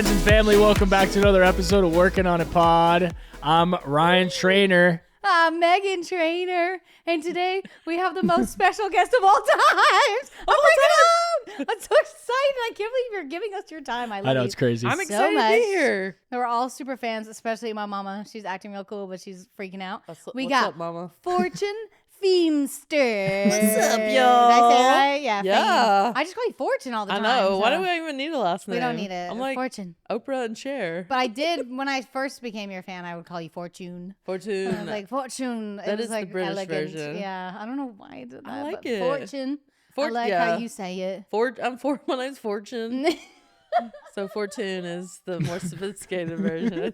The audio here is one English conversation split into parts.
friends and family. Welcome back to another episode of Workin On It Pod. I'm Ryan Trainor. I'm Meghan Trainor. And today we have the most special guest of all time. Oh my God. I'm so excited. I can't believe you're giving us your time. I know, it's crazy. I'm excited so to be here. We're all super fans, especially my mama. She's acting real cool, but she's freaking out. What's up, mama? Fortune Feimster. What's up, y'all? Did I say it right? Yeah. Yeah. Fame. I just call you Fortune all the I time. know. Why so do we even need a last name? we don't need it. I'm like Fortune. Oprah and Cher. But I did, when I first became your fan, I would call you Fortune. Fortune. I was like, Fortune. That It was is the like British elegant. version. Yeah. I don't know why I did that. I like but it. Fortune. I like how you say it. My name's Fortune. So Fortune is the more sophisticated version.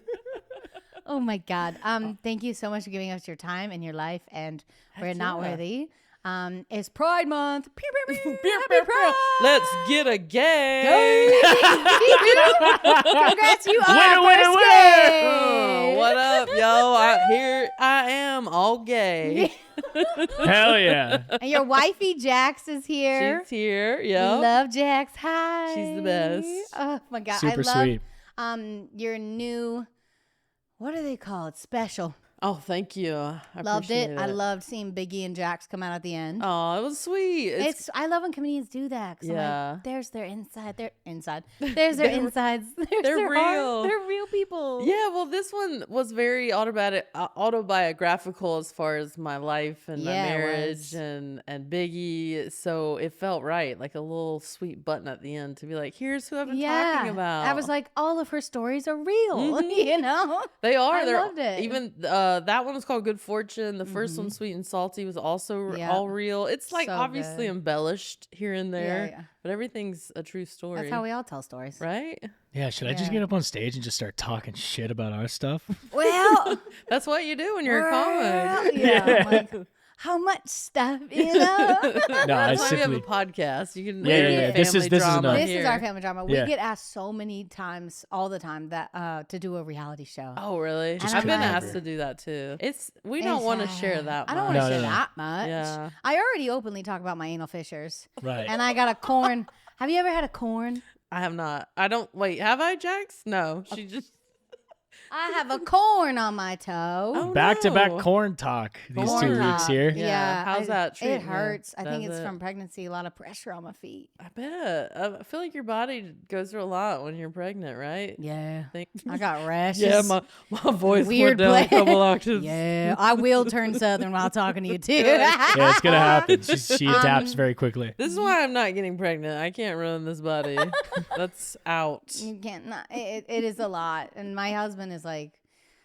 Oh my God. Thank you so much for giving us your time and your life, and we're not worthy. It's Pride Month. Pew, pew, pew. Happy Pride. Let's get a gay. Congrats, you are Winner, winner, first winner. gay. What up, yo? Here I am, all gay. Hell yeah. And your wifey Jax is here. She's here. Yeah. Love Jax. Hi. She's the best. Oh my God. Super I love sweet. your new, what are they called? Special. Oh, thank you. I Loved appreciate it. I loved seeing Biggie and Jax come out at the end. Oh, it was sweet. I love when comedians do that. 'Cause I'm Yeah. like, there's their inside. Their inside. There's their insides. There's they're their real. heart. They're real people. Yeah, well, this one was very autobiographical as far as my life and my Yeah, it marriage was. and Biggie. So it felt right, like a little sweet button at the end to be like, here's who I've been talking about. I was like, all of her stories are real. You know, they are. I They're, loved it. Even that one was called Good Fortune. The first one, Sweet and Salty, was also Yeah. all real. It's like So obviously good. embellished here and there, yeah. but everything's a true story. That's how we all tell stories. right? Yeah, should I just Yeah. get up on stage and just start talking shit about our stuff? Well, That's what you do when you're a comic. yeah. I'm like, how much stuff, you know? No, I That's why we have simply... a podcast. You can Yeah, air yeah, your yeah. This is family drama enough. This here. is our family drama. We Yeah. get asked so many times, all the time, that to do a reality show. Oh, really? Just I've been like- asked to do that too. We don't want to share that I don't much. want to No, share no. that much. Yeah. I already openly talk about my anal fissures. Right. And I got a corn. Have you ever had a corn? I have not. I don't. Wait, have I, Jax? No. She just. I have a corn on my toe. Oh, Back-to-back no. corn talk these Corn 2 weeks talk. here. Yeah. How's that It treating you? hurts. I think Does it's it? from pregnancy. A lot of pressure on my feet. I bet. I feel like your body goes through a lot when you're pregnant, right? Yeah. Think. I got rashes. Yeah, my voice Weird went down a play. couple octaves. Yeah, I will turn southern while talking to you too. Yeah, it's going to happen. She adapts very quickly. This is why I'm not getting pregnant. I can't ruin this body. That's out. You can't. It is a lot. And my husband is like,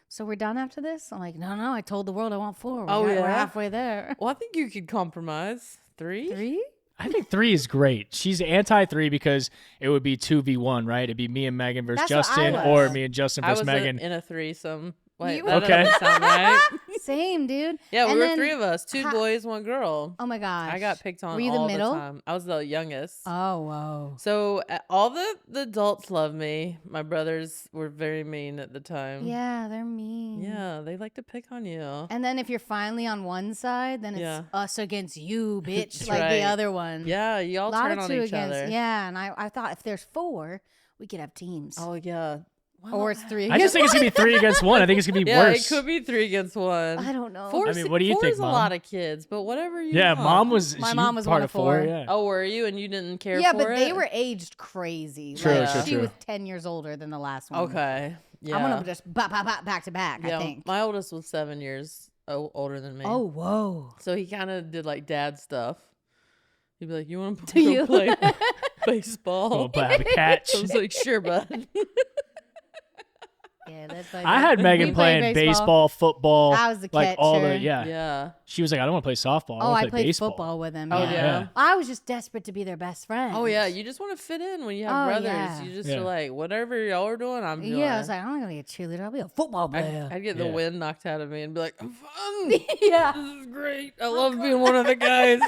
so we're done after this? I'm like, no. I told the world I want 4. Oh, We're yeah? halfway there. Well, I think you could compromise. 3? 3? I think 3 is great. She's anti-3 because it would be 2v1, right? It'd be me and Megan versus That's what I Justin, was. or me and Justin I versus was Megan. in a threesome. Wait, You- that Okay. doesn't sound right. Same, dude. Yeah, And we were then 3 of us. 2 ha- boys, 1 girl. Oh my gosh. I got picked on Were you all the middle? the time. I was the youngest. Oh, whoa. So all the adults love me. My brothers were very mean at the time. Yeah, they're mean. Yeah, they like to pick on you. And then if you're finally on one side, then it's Yeah. us against you, bitch, That's like the right. other one. Yeah, you all A lot turn of on 2 each against. other. Yeah, and I thought if there's 4, we could have teams. Oh yeah. Well, Or it's 3 I just think it's going to be 3 against 1. I think it's going to be yeah, worse. it could be 3 against 1. I don't know. 4 I mean, what do you 4 think, is Mom? a lot of kids, but whatever you Yeah, want. Mom was... My she mom was part one of of 4. yeah. Oh, were you? And you didn't care Yeah, for but it? they were aged crazy. True, Like, true, she true. was 10 years older than the last one. Okay. Yeah. I'm going to just back to back, yeah, I think. my oldest was 7 years older than me. Oh, whoa. So he kind of did like dad stuff. He'd be like, "You want to Do you? play baseball?" We'll have a catch. I was like, "Sure, bud." Yeah, that's like I had Megan We played playing baseball, football, I was the like all the catcher. yeah. She was like, I don't want to play softball. Oh, I I want to play played baseball. football with him. Oh, yeah. yeah. I was just desperate to be their best friend. Oh yeah, you just want to fit in when you have Oh, brothers. yeah. You just Yeah. are like, whatever y'all are doing, I'm doing. Yeah, I was like, I'm not gonna be a cheerleader. I'll be a football player. I'd get the Yeah. wind knocked out of me and be like, "I'm fun. yeah. This is great. I love being one of the guys."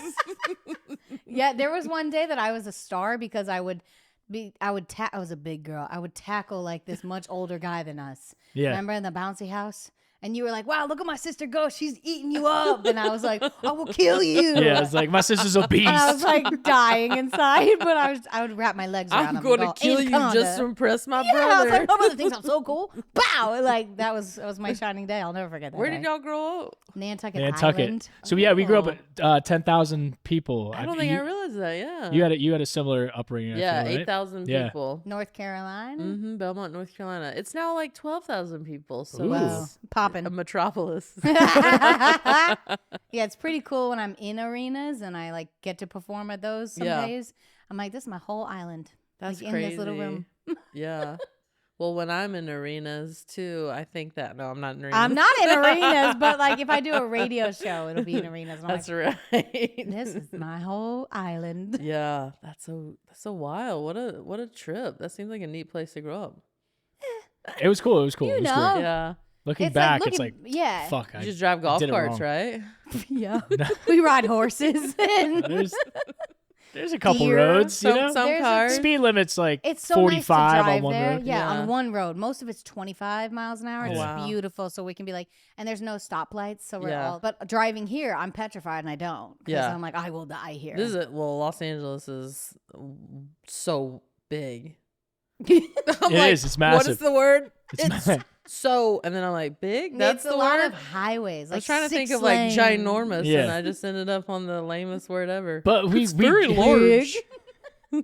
Yeah, there was one day that I was a star because I was a big girl. I would tackle like this much older guy than us. Yeah. Remember in the bouncy house? And you were like, wow, look at my sister go. She's eating you up. And I was like, I will kill you. Yeah, it's like my sister's a beast. And I was like dying inside, but I would wrap my legs around him. I'm going to and go, kill you "Anaconda." just to impress my Yeah, I was brother. like, my brother thinks I'm so cool. Pow! Like that was my shining day. I'll never forget that. Where day. did y'all grow up? Nantucket Nantucket. Island. So yeah, we grew up at 10,000 people. I don't think I realized that. Yeah. You had a similar upbringing. I Yeah, feel, right? 8,000 Yeah. people. North Carolina. Belmont, North Carolina. It's now like 12,000 people. So Ooh. Wow, it's popping. a metropolis. Yeah, it's pretty cool when I'm in arenas and I like get to perform at those some Yeah. days. I'm like, this is my whole island. That's like, crazy. in this little room. Yeah. Well, when I'm in arenas too, I think that no, I'm not in arenas. I'm not in arenas, but like if I do a radio show, it'll be in arenas. And I'm That's like, right. this is my whole island. Yeah, that's so wild. What a trip. That seems like a neat place to grow up. It was cool. It was cool. You It was know. great. Yeah. Looking It's back, like it's looking, like yeah, fuck. You I just drive golf did it carts, wrong. right? yeah. We ride horses. And There's a couple Deer. roads, you know. Some There's a- cars. Speed limit's like it's so 45 nice to drive on one there. road. Yeah, Yeah. on one road. Most of it's 25 miles an hour. It's Wow. beautiful. So we can be like, and there's no stoplights. So we're Yeah. all, but driving here, I'm petrified and I don't. Because Yeah. I'm like, I will die here. This is Los Angeles is so big. It is. It's What massive. is the word? It's It's so, and then I'm like, big? That's it's the a lot word? of highways. I Like was trying to think 6 of like lanes. ginormous, Yeah. and I just ended up on the lamest word ever. But It's very we large. I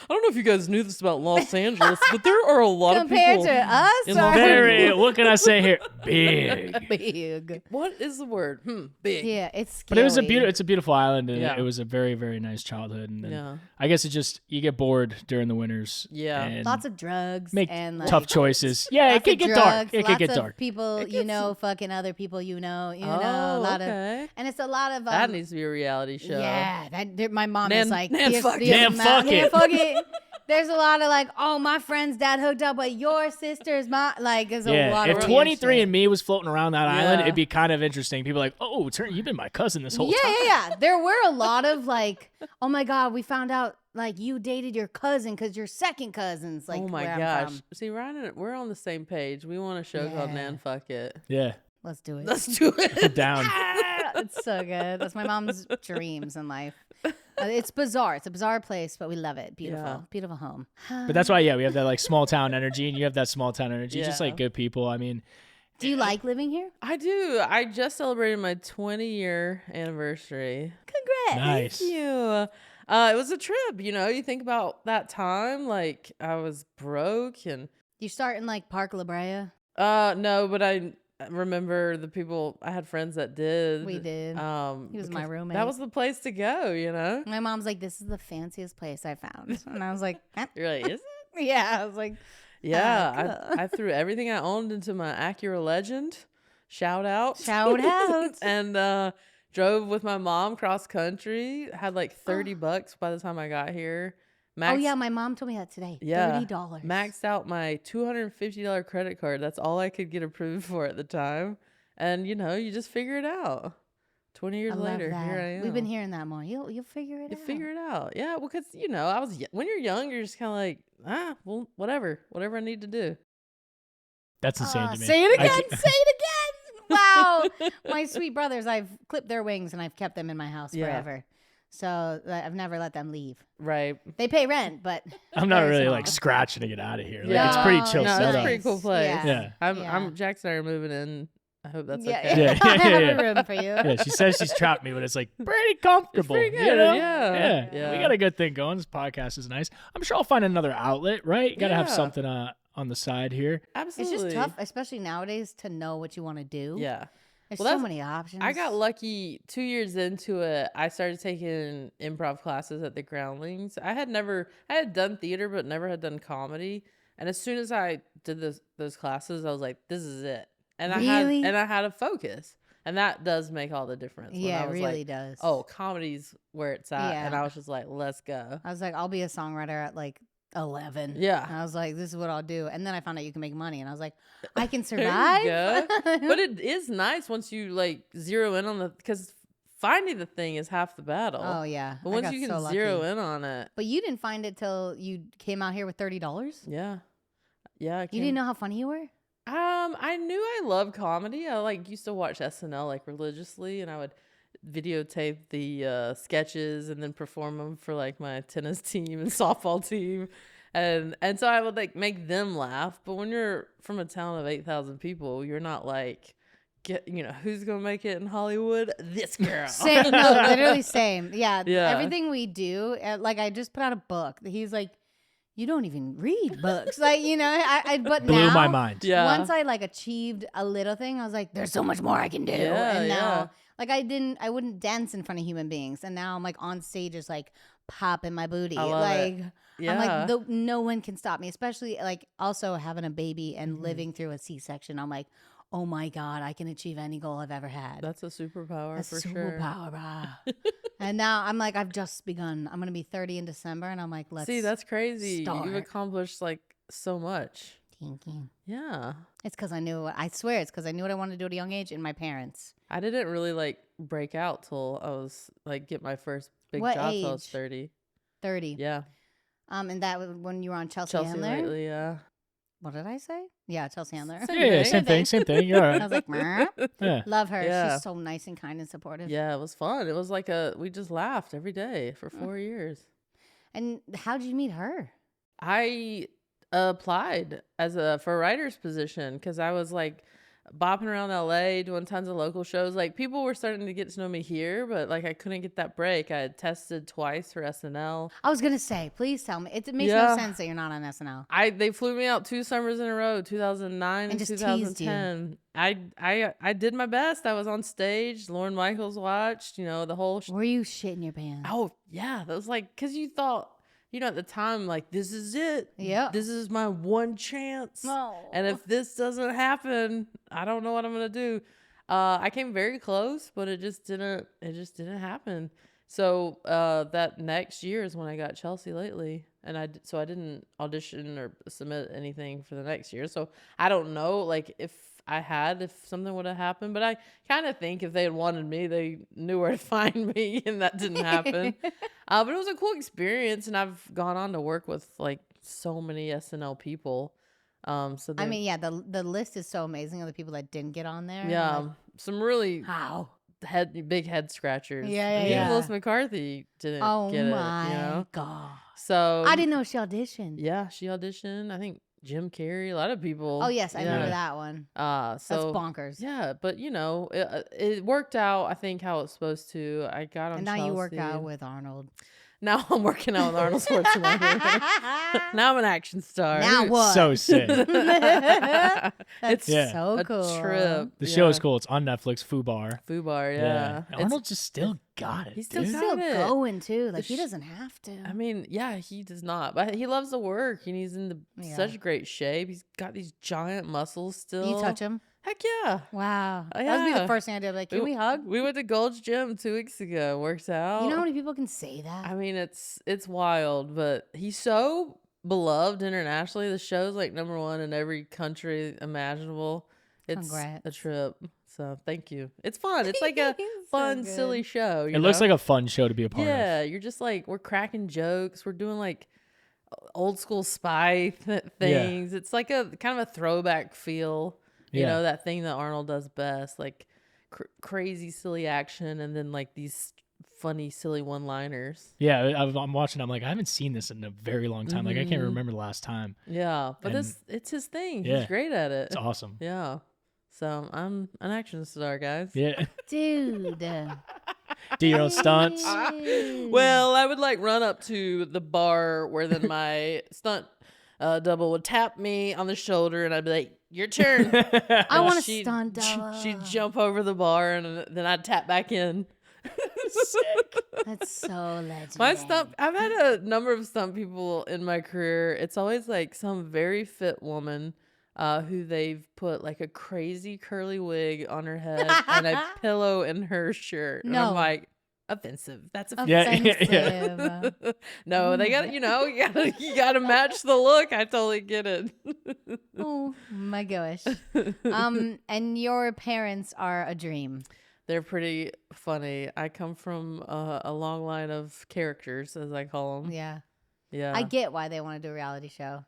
don't know if you guys knew this about Los Angeles, but there are a lot Compared of to people. us, in or Los very. What can I say here? Big. big. What is the word? Big. Yeah, it's But it was scary. it's a beautiful island, and Yeah. it was a very, very nice childhood. And then Yeah. I guess it just you get bored during the winters. Yeah. and Lots of drugs make and like, tough choices. Yeah, it lots could of get dark. drugs, It could lots get of dark. people It you gets- know fucking other people you know a Oh, lot of, okay. and it's a lot of That needs to be a reality show. yeah. My mom Nan- is like Nan here's fuck the it. Nan amount- fuck Nan it. fuck it. There's a lot of like, oh, my friend's dad hooked up with your sister's mom. Like, there's a Yeah, lot if of 23 shit. and Me was floating around that island, Yeah. it'd be kind of interesting. People are like, oh, you've been my cousin this whole Yeah, time. yeah, yeah. There were a lot of like, oh my god, we found out like you dated your cousin because you're second cousins. Like, Oh my where I'm gosh. from. See, Ryan and we're on the same page. We want a show called Yeah. Nan Fuck It. Yeah, Let's do it. Let's do it. down. Ah, it's so good. That's my mom's dreams in life. It's bizarre. It's a bizarre place, but we love it. Beautiful, Yeah. beautiful home. But that's why, yeah, we have that like small town energy, and you have that small town energy, just Yeah. like good people. I mean, Do you like living here? I do. I just celebrated my 20-year anniversary. Congrats. nice. Thank you. It was a trip, you know. You think about that time, like I was broke and You start in like Park La Brea. no, but I remember the people. I had friends that did. We did. He was my because roommate. That was the place to go, you know. My mom's like, "This is the fanciest place I found," and I was like, "Eh." You're like, is it? "Yeah." I was like, Yeah, cool. I threw everything I owned into my Acura Legend. Shout out. "Shout out!" And drove with my mom cross country. Had like $30 by the time I got here. Oh yeah, my mom told me that today. Yeah. $30. Maxed out my $250 credit card. That's all I could get approved for at the time. And you know, you just figure it out. 20 years I love later, that. here I am. We've been hearing that more. You'll figure it You out. figure it out. Yeah, well, because you know, when you're young, you're just kind of like, well, whatever I need to do. That's insane to me. Say it I again. can't- Say it again. Wow. My sweet brothers, I've clipped their wings and I've kept them in my house Yeah. forever. So I've never let them leave. Right. They pay rent, but I'm not very really small. like scratching to get out of here. Like, Yeah. it's pretty No, chill no, No, setup. it's a pretty cool place. Yeah. Yeah. I'm Jackson and I are moving in. I hope that's yeah, okay. Yeah, I yeah, have yeah. a room for you. Yeah, she says she's trapped me, but it's like pretty comfortable. pretty you good, know? yeah. We Yeah. got a good thing going. This podcast is nice. I'm sure I'll find another outlet, right? You got to have Yeah. something on the side here. It's Absolutely. just tough, especially nowadays, to know what you want to do. Yeah. There's Well, so that's- many options. I got lucky 2 years into it. I started taking improv classes at the Groundlings. I had done theater, but never had done comedy. And as soon as I did those classes, I was like, this is it. And Really? I had a focus. And that does make all the difference. when Yeah, I it was really like, does. oh, comedy's where it's at. And Yeah. I was just like, let's go. I was like, I'll be a songwriter at like 11. Yeah. And I was like, this is what I'll do. And then I found out you can make money. And I was like, I can There you survive. go. But it is nice once you like zero in on because finding the thing is half the battle. Oh, yeah. But I once got you can so lucky. zero in on it, But you didn't find it till you came out here with $30? yeah. Yeah. I You came- didn't know how funny you were? I knew I loved comedy. I like used to watch SNL like religiously, and I would videotape the sketches and then perform them for like my tennis team and softball team, and so I would like make them laugh. But when you're from a town of 8,000 people, you're not like who's gonna make it in Hollywood? This girl. Same, no, literally same. Yeah, Yeah. everything we do, like I just put out a book. He's like, you don't even read books, like but Blew now, my mind. Yeah. once I like achieved a little thing, I was like, there's so much more I can do. Yeah, And now, yeah. like I wouldn't dance in front of human beings, and now I'm like on stage, just like popping my booty, I love like. it. I'm Yeah. like, no one can stop me, especially like also having a baby Mm-hmm. and living through a C-section. I'm like, oh my God, I can achieve any goal I've ever had. That's a superpower That's for sure. superpower, brah. And now I'm like, I've just begun. I'm gonna be 30 in December, and I'm like, let's See, that's crazy. start. You've accomplished like so much. thinking. Yeah. It's because I knew. I swear, it's because I knew what I wanted to do at a young age, and my parents. I didn't really like break out till I was like get my first big What job till I was age? 30. 30. Yeah. And that was when you were on Chelsea Chelsea Handler. lately, yeah. What did I say? Yeah, Chelsea Handler. Same Yeah, thing. same thing. You're all I right. was like, "Meh." Yeah. Love her. Yeah. She's so nice and kind and supportive. Yeah, it was fun. It was like we just laughed every day for 4 years. And how did you meet her? I applied for a writer's position because I was like bopping around LA doing tons of local shows. Like people were starting to get to know me here, but like I couldn't get that break. I had tested twice for SNL. I was gonna say, please tell me. It makes Yeah. no sense that you're not on SNL. They flew me out 2 summers in a row, 2009 and just teased you. 2010. I did my best. I was on stage. Lorne Michaels watched, the whole Were you shitting your pants? Oh, yeah. That was like, because you thought, at the time, like, this is it. Yeah. This is my one chance. No. And if this doesn't happen, I don't know what I'm going to do. I came very close, but it just didn't happen. So that next year is when I got Chelsea lately. And I didn't audition or submit anything for the next year. So I don't know, like, if something would have happened, but I kind of think if they had wanted me, they knew where to find me, and that didn't happen. But it was a cool experience, and I've gone on to work with like so many SNL people. So I mean, yeah, the list is so amazing of the people that didn't get on there. yeah, Like, some really how? big head scratchers. Yeah, And yeah, even yeah. Melissa McCarthy didn't Oh get my it. God. So I didn't know she auditioned. Yeah, she auditioned. I think Jim Carrey, a lot of people. Oh, yes, I Yeah. remember that one. So That's bonkers. Yeah, but it worked out. I think how it's supposed to. I got on. And now you work Chelsea. out with Arnold. Now I'm working out with Arnold Schwarzenegger. Now I'm an action star. Now what? So sick. That's It's Yeah. so a cool. trip. The show is cool. It's on Netflix. Fubar. Fubar, Yeah. yeah. And Arnold just still got it. He's still dude. He's got still it. going too. Like The he sh- doesn't have to. I mean, yeah, he does not, but he loves the work, and he's in Yeah. such great shape. He's got these giant muscles still. Do you touch him? Heck yeah. Wow. Oh, That would be yeah. the first thing I did. Like, can we hug? We went to Gold's Gym 2 weeks ago. Works out. You know how many people can say that? I mean, it's wild, but he's so beloved internationally. The show's like #1 in every country imaginable. It's Congrats. a trip. So thank you. It's fun. It's like a So fun, good. silly show. It looks like a fun show to be a part yeah. of. You're just like we're cracking jokes. We're doing like old school spy things. It's like a kind of a throwback feel. You Yeah. know, that thing that Arnold does best, like crazy, silly action, and then like these funny, silly one-liners. Yeah, I'm watching. I'm like, I haven't seen this in a very long time. Like, I can't Mhm. remember the last time. Yeah, but And- it's his thing. Yeah. He's great at it. It's awesome. Yeah. So I'm an action star, guys. Yeah. Dude. Do your own stunts. Dude. Well, I would like run up to the bar where then my stunt double would tap me on the shoulder, and I'd be like, "Your turn." I want a She'd- stunt double. She'd jump over the bar, and then I'd tap back in. That's so legendary. I've had a number of stunt people in my career. It's always like some very fit woman who they've put like a crazy curly wig on her head and a pillow in her shirt. And No. I'm like, offensive. That's Yeah, offensive. yeah. Offensive. No, they got you gotta match the look. I totally get it. Oh my gosh. And your parents are a dream. They're pretty funny. I come from a long line of characters, as I call them. Yeah. Yeah. I get why they want to do a reality show.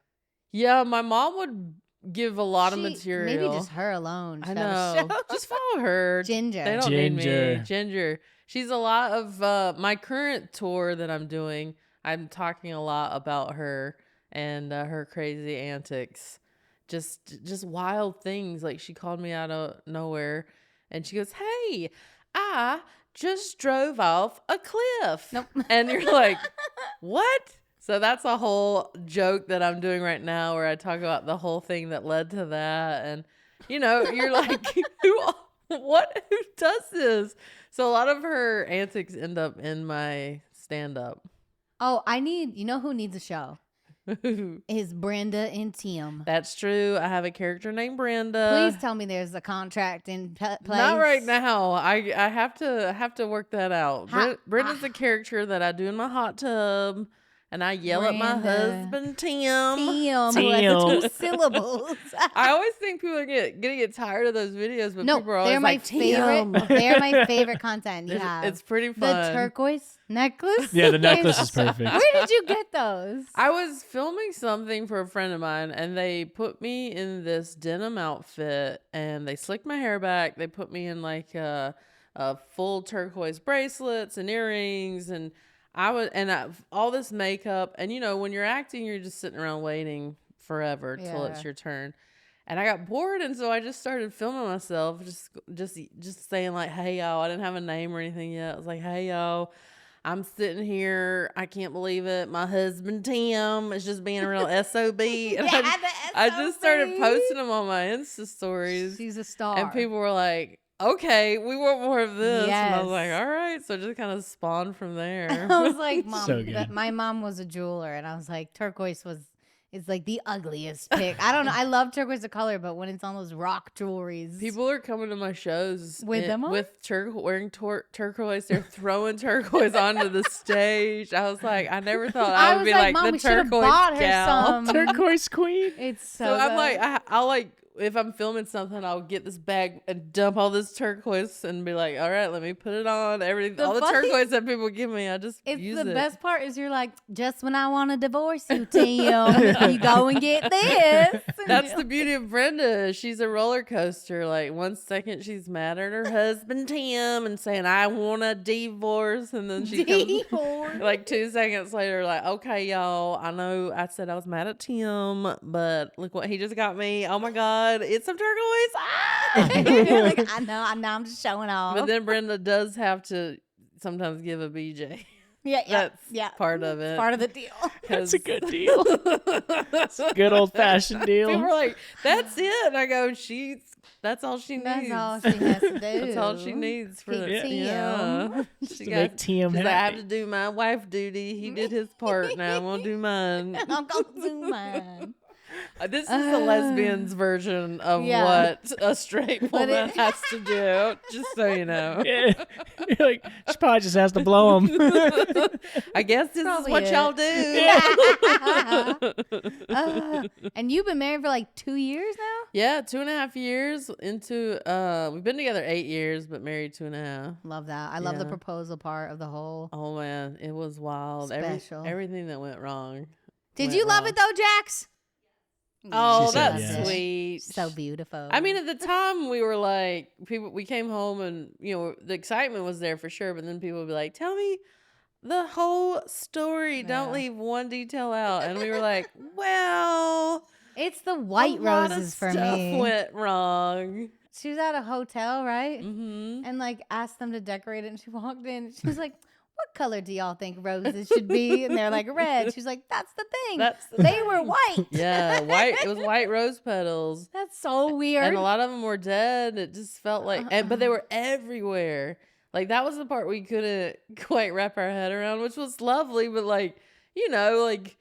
Yeah, my mom would give a lot of Maybe material. just her alone. I should have a know. show. Just follow her. Ginger. They don't need me. Ginger. Ginger. She's a lot of my current tour that I'm doing. I'm talking a lot about her and her crazy antics. Just wild things. Like she called me out of nowhere and she goes, "Hey, I just drove off a cliff." Nope. And you're like, "What?" So that's a whole joke that I'm doing right now where I talk about the whole thing that led to that. And, you're like, who does this? So a lot of her antics end up in my stand-up. Oh, you know who needs a show? Is Brenda and Tim. That's true. I have a character named Brenda. Please tell me there's a contract in place. Not right now. I have to work that out. Brenda's a character that I do in my hot tub. And I yell at my Brenda. husband, Tim. Tim, who has 2 syllables. I always think people are gonna get tired of those videos, but No, people are they're always my like, favorite. Tim. They're my favorite content you have. It's pretty The fun. turquoise necklace. Yeah, the necklace is perfect. Where did you get those? I was filming something for a friend of mine, and they put me in this denim outfit, and they slicked my hair back. They put me in like a full turquoise bracelets and earrings, and all this makeup. And when you're acting, you're just sitting around waiting forever till it's your turn. And I got bored, and so I just started filming myself, just saying like, "Hey y'all," I didn't have a name or anything yet. I was like, "Hey y'all, I'm sitting here. I can't believe it. My husband Tim is just being a real SOB." And I just started posting them on my Insta stories. She's a star. And people were like, "Okay, we want more of this." And I was like, Yes. "All right." So it just kind of spawned from there. I was like, Mom, So good. my mom was a jeweler, and I was like, turquoise is like the ugliest pick. I don't know. I love turquoise the color, but when it's on those rock jewelries, People are coming to my shows With them on? with wearing turquoise. They're throwing turquoise onto the stage. I was like, I never thought I would was be like, like Mom, the we should have turquoise bought her gal. some. Turquoise queen. it's so. So I'm good. like, I'll like, if I'm filming something, I'll get this bag and dump all this turquoise and be like, all right, let me put it on. All the funny- turquoise that people give me, I just It's use the it. best part is you're like, just when I want to divorce you, Tim, you go and get this. That's the beauty of Brenda. She's a roller coaster. Like 1 second she's mad at her husband Tim and saying, "I want a divorce," and then she comes like 2 seconds later, like, "Okay, y'all, I know I said I was mad at Tim, but look what he just got me. Oh my God, it's some turquoise." Ah! like, I know, I'm just showing off. But then Brenda does have to sometimes give a BJ. yeah, That's part of it. part of the deal. That's a good deal. That's a good old fashioned deal. People are like, "That's it." And I go, that's all she needs. That's all she has to do. That's all she needs for Keep the Tim. yeah. Just to make Tim she's like, "I have happy. to do my wife duty. He did his part. Now I'm gonna do mine." I'm gonna do mine. This is the lesbian's version of Yeah. what a straight But woman it- has to do. Just so you know. Yeah. You're like, she probably just has to blow him. I guess this Probably is what it. y'all do. And you've been married for like 2 years now? Yeah, 2.5 years into. We've been together 8 years, but married 2.5. Love that. I love the Yeah. proposal part of the whole. Oh man, it was wild. Special. Everything that went wrong. Did went you love wrong. it though, Jax? Oh, She said that's yes. sweet. So beautiful. I mean, at the time, we were like, we came home and, the excitement was there for sure. But then people would be like, "Tell me the whole story. Don't Yeah. leave one detail out." And we were like, well, it's the white a lot of roses for stuff me. went wrong. She was at a hotel, right? Mm-hmm. And like asked them to decorate it. And she walked in and she was like, "What color do y'all think roses should be?" And they're like, "Red." She's like, "That's the thing. They were white." Yeah, white. It was white rose petals. That's so weird. And a lot of them were dead. It just felt like, but they were everywhere. Like that was the part we couldn't quite wrap our head around, which was lovely. But like, like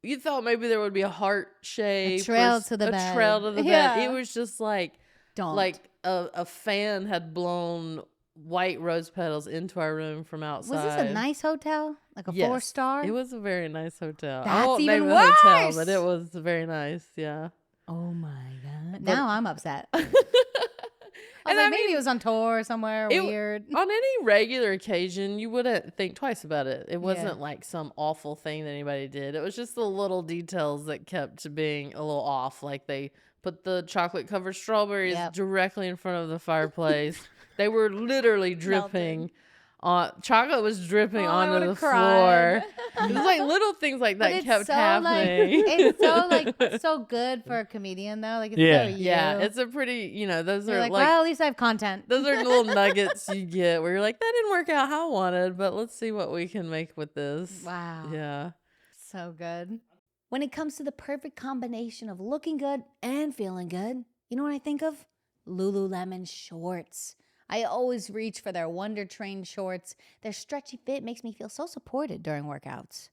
you thought maybe there would be a heart shape, trail to the bed. trail to the Yeah. bed. It was just like, Don't. like a fan had blown white rose petals into our room from outside. Was this a nice hotel? Like a Yes. 4-star? It was a very nice hotel. I That's won't even name the hotel, worse. but it was very nice. Yeah. Oh my God. Now I'm upset. I was And like, I maybe mean, it was on tour somewhere it- weird. On any regular occasion, you wouldn't think twice about it. It wasn't Yeah. like some awful thing that anybody did. It was just the little details that kept being a little off. Like they put the chocolate covered strawberries Yep. directly in front of the fireplace. They were literally dripping. Chocolate was dripping Oh, I onto would've the cried. floor. It was like little things like But that it's kept so happening. it's so like so good for a comedian though. Like it's Yeah. so you. Yeah, it's a pretty, those You're are like, like well, at least I have content. those are little nuggets you get where you're like, that didn't work out how I wanted, but let's see what we can make with this. Wow. Yeah. So good. When it comes to the perfect combination of looking good and feeling good, you know what I think of? Lululemon shorts. I always reach for their Wonder Train shorts. Their stretchy fit makes me feel so supported during workouts.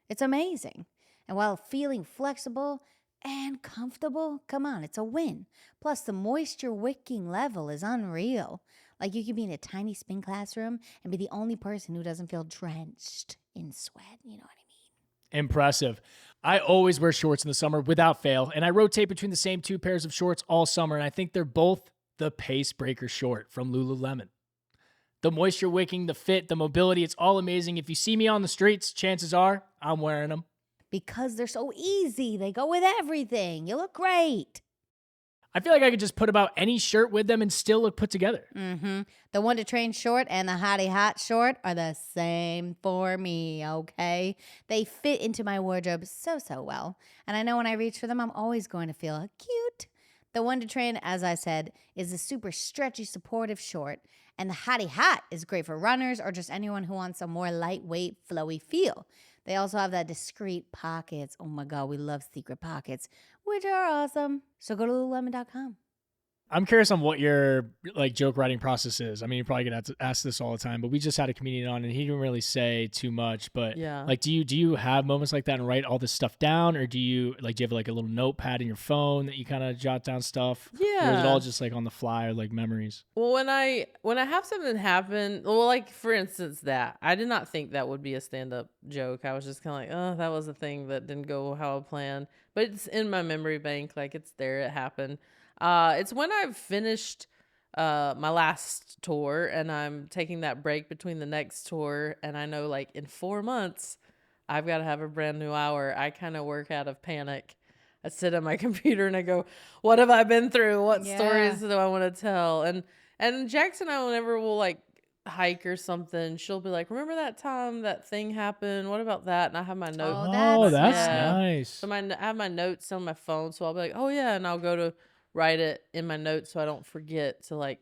It's amazing. And while feeling flexible and comfortable, come on, it's a win. Plus, the moisture wicking level is unreal. Like you could be in a tiny spin classroom and be the only person who doesn't feel drenched in sweat. You know what I mean? Impressive. I always wear shorts in the summer without fail, and I rotate between the same 2 pairs of shorts all summer, and I think they're both the Pace Breaker short from Lululemon. The moisture wicking, the fit, the mobility, it's all amazing. If you see me on the streets, chances are I'm wearing them. Because they're so easy. They go with everything. You look great. I feel like I could just put about any shirt with them and still look put together. Mm-hmm. The Wonder Train short and the Hottie Hot short are the same for me, okay? They fit into my wardrobe so well. And I know when I reach for them, I'm always going to feel cute. The Wonder Train, as I said, is a super stretchy, supportive short. And the Hottie Hot is great for runners or just anyone who wants a more lightweight, flowy feel. They also have that discreet pockets. Oh my God, we love secret pockets, which are awesome. So go to Lululemon.com. I'm curious on what your joke writing process is. I mean, you're probably gonna have to ask this all the time, but we just had a comedian on and he didn't really say too much. But Yeah. do you have moments like that and write all this stuff down, or do you have like a little notepad in your phone that you kind of jot down stuff? Or is it Yeah. all just like on the fly or like memories? Well, when I have something happen, well, like for instance, that I did not think that would be a stand-up joke. I was just kind of like, oh, that was a thing that didn't go how I planned, but it's in my memory bank, like it's there, it happened. It's when I've finished my last tour and I'm taking that break between the next tour, and I know like in 4 months I've got to have a brand new hour. I kind of work out of panic. I sit on my computer and I go, what have I been through? What stories do I want to tell? And Jackson and I, whenever we'll like hike or something, she'll be like, remember that time that thing happened? What about that? And I have my note. Oh, that's Yeah. nice. So I have my notes on my phone, so I'll be like, oh yeah, and I'll go to write it in my notes so I don't forget to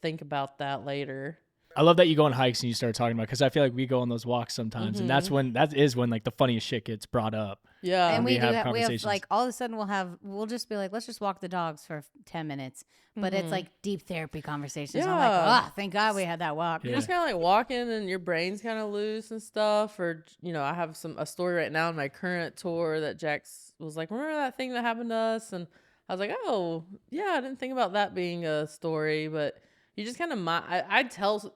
think about that later. I love that you go on hikes and you start talking about, because I feel like we go on those walks sometimes, and that is when like the funniest shit gets brought up. Yeah. And we we have have conversations. like all of a sudden we'll just be like, let's just walk the dogs for 10 minutes. But it's like deep therapy conversations. I'm like, Yeah. oh, thank God we had that walk. Yeah. You're just kind of like walking and your brain's kind of loose and stuff. Or, I have a story right now in my current tour that Jax was like, remember that thing that happened to us? And I was like, oh, yeah, I didn't think about that being a story. But you just kind of,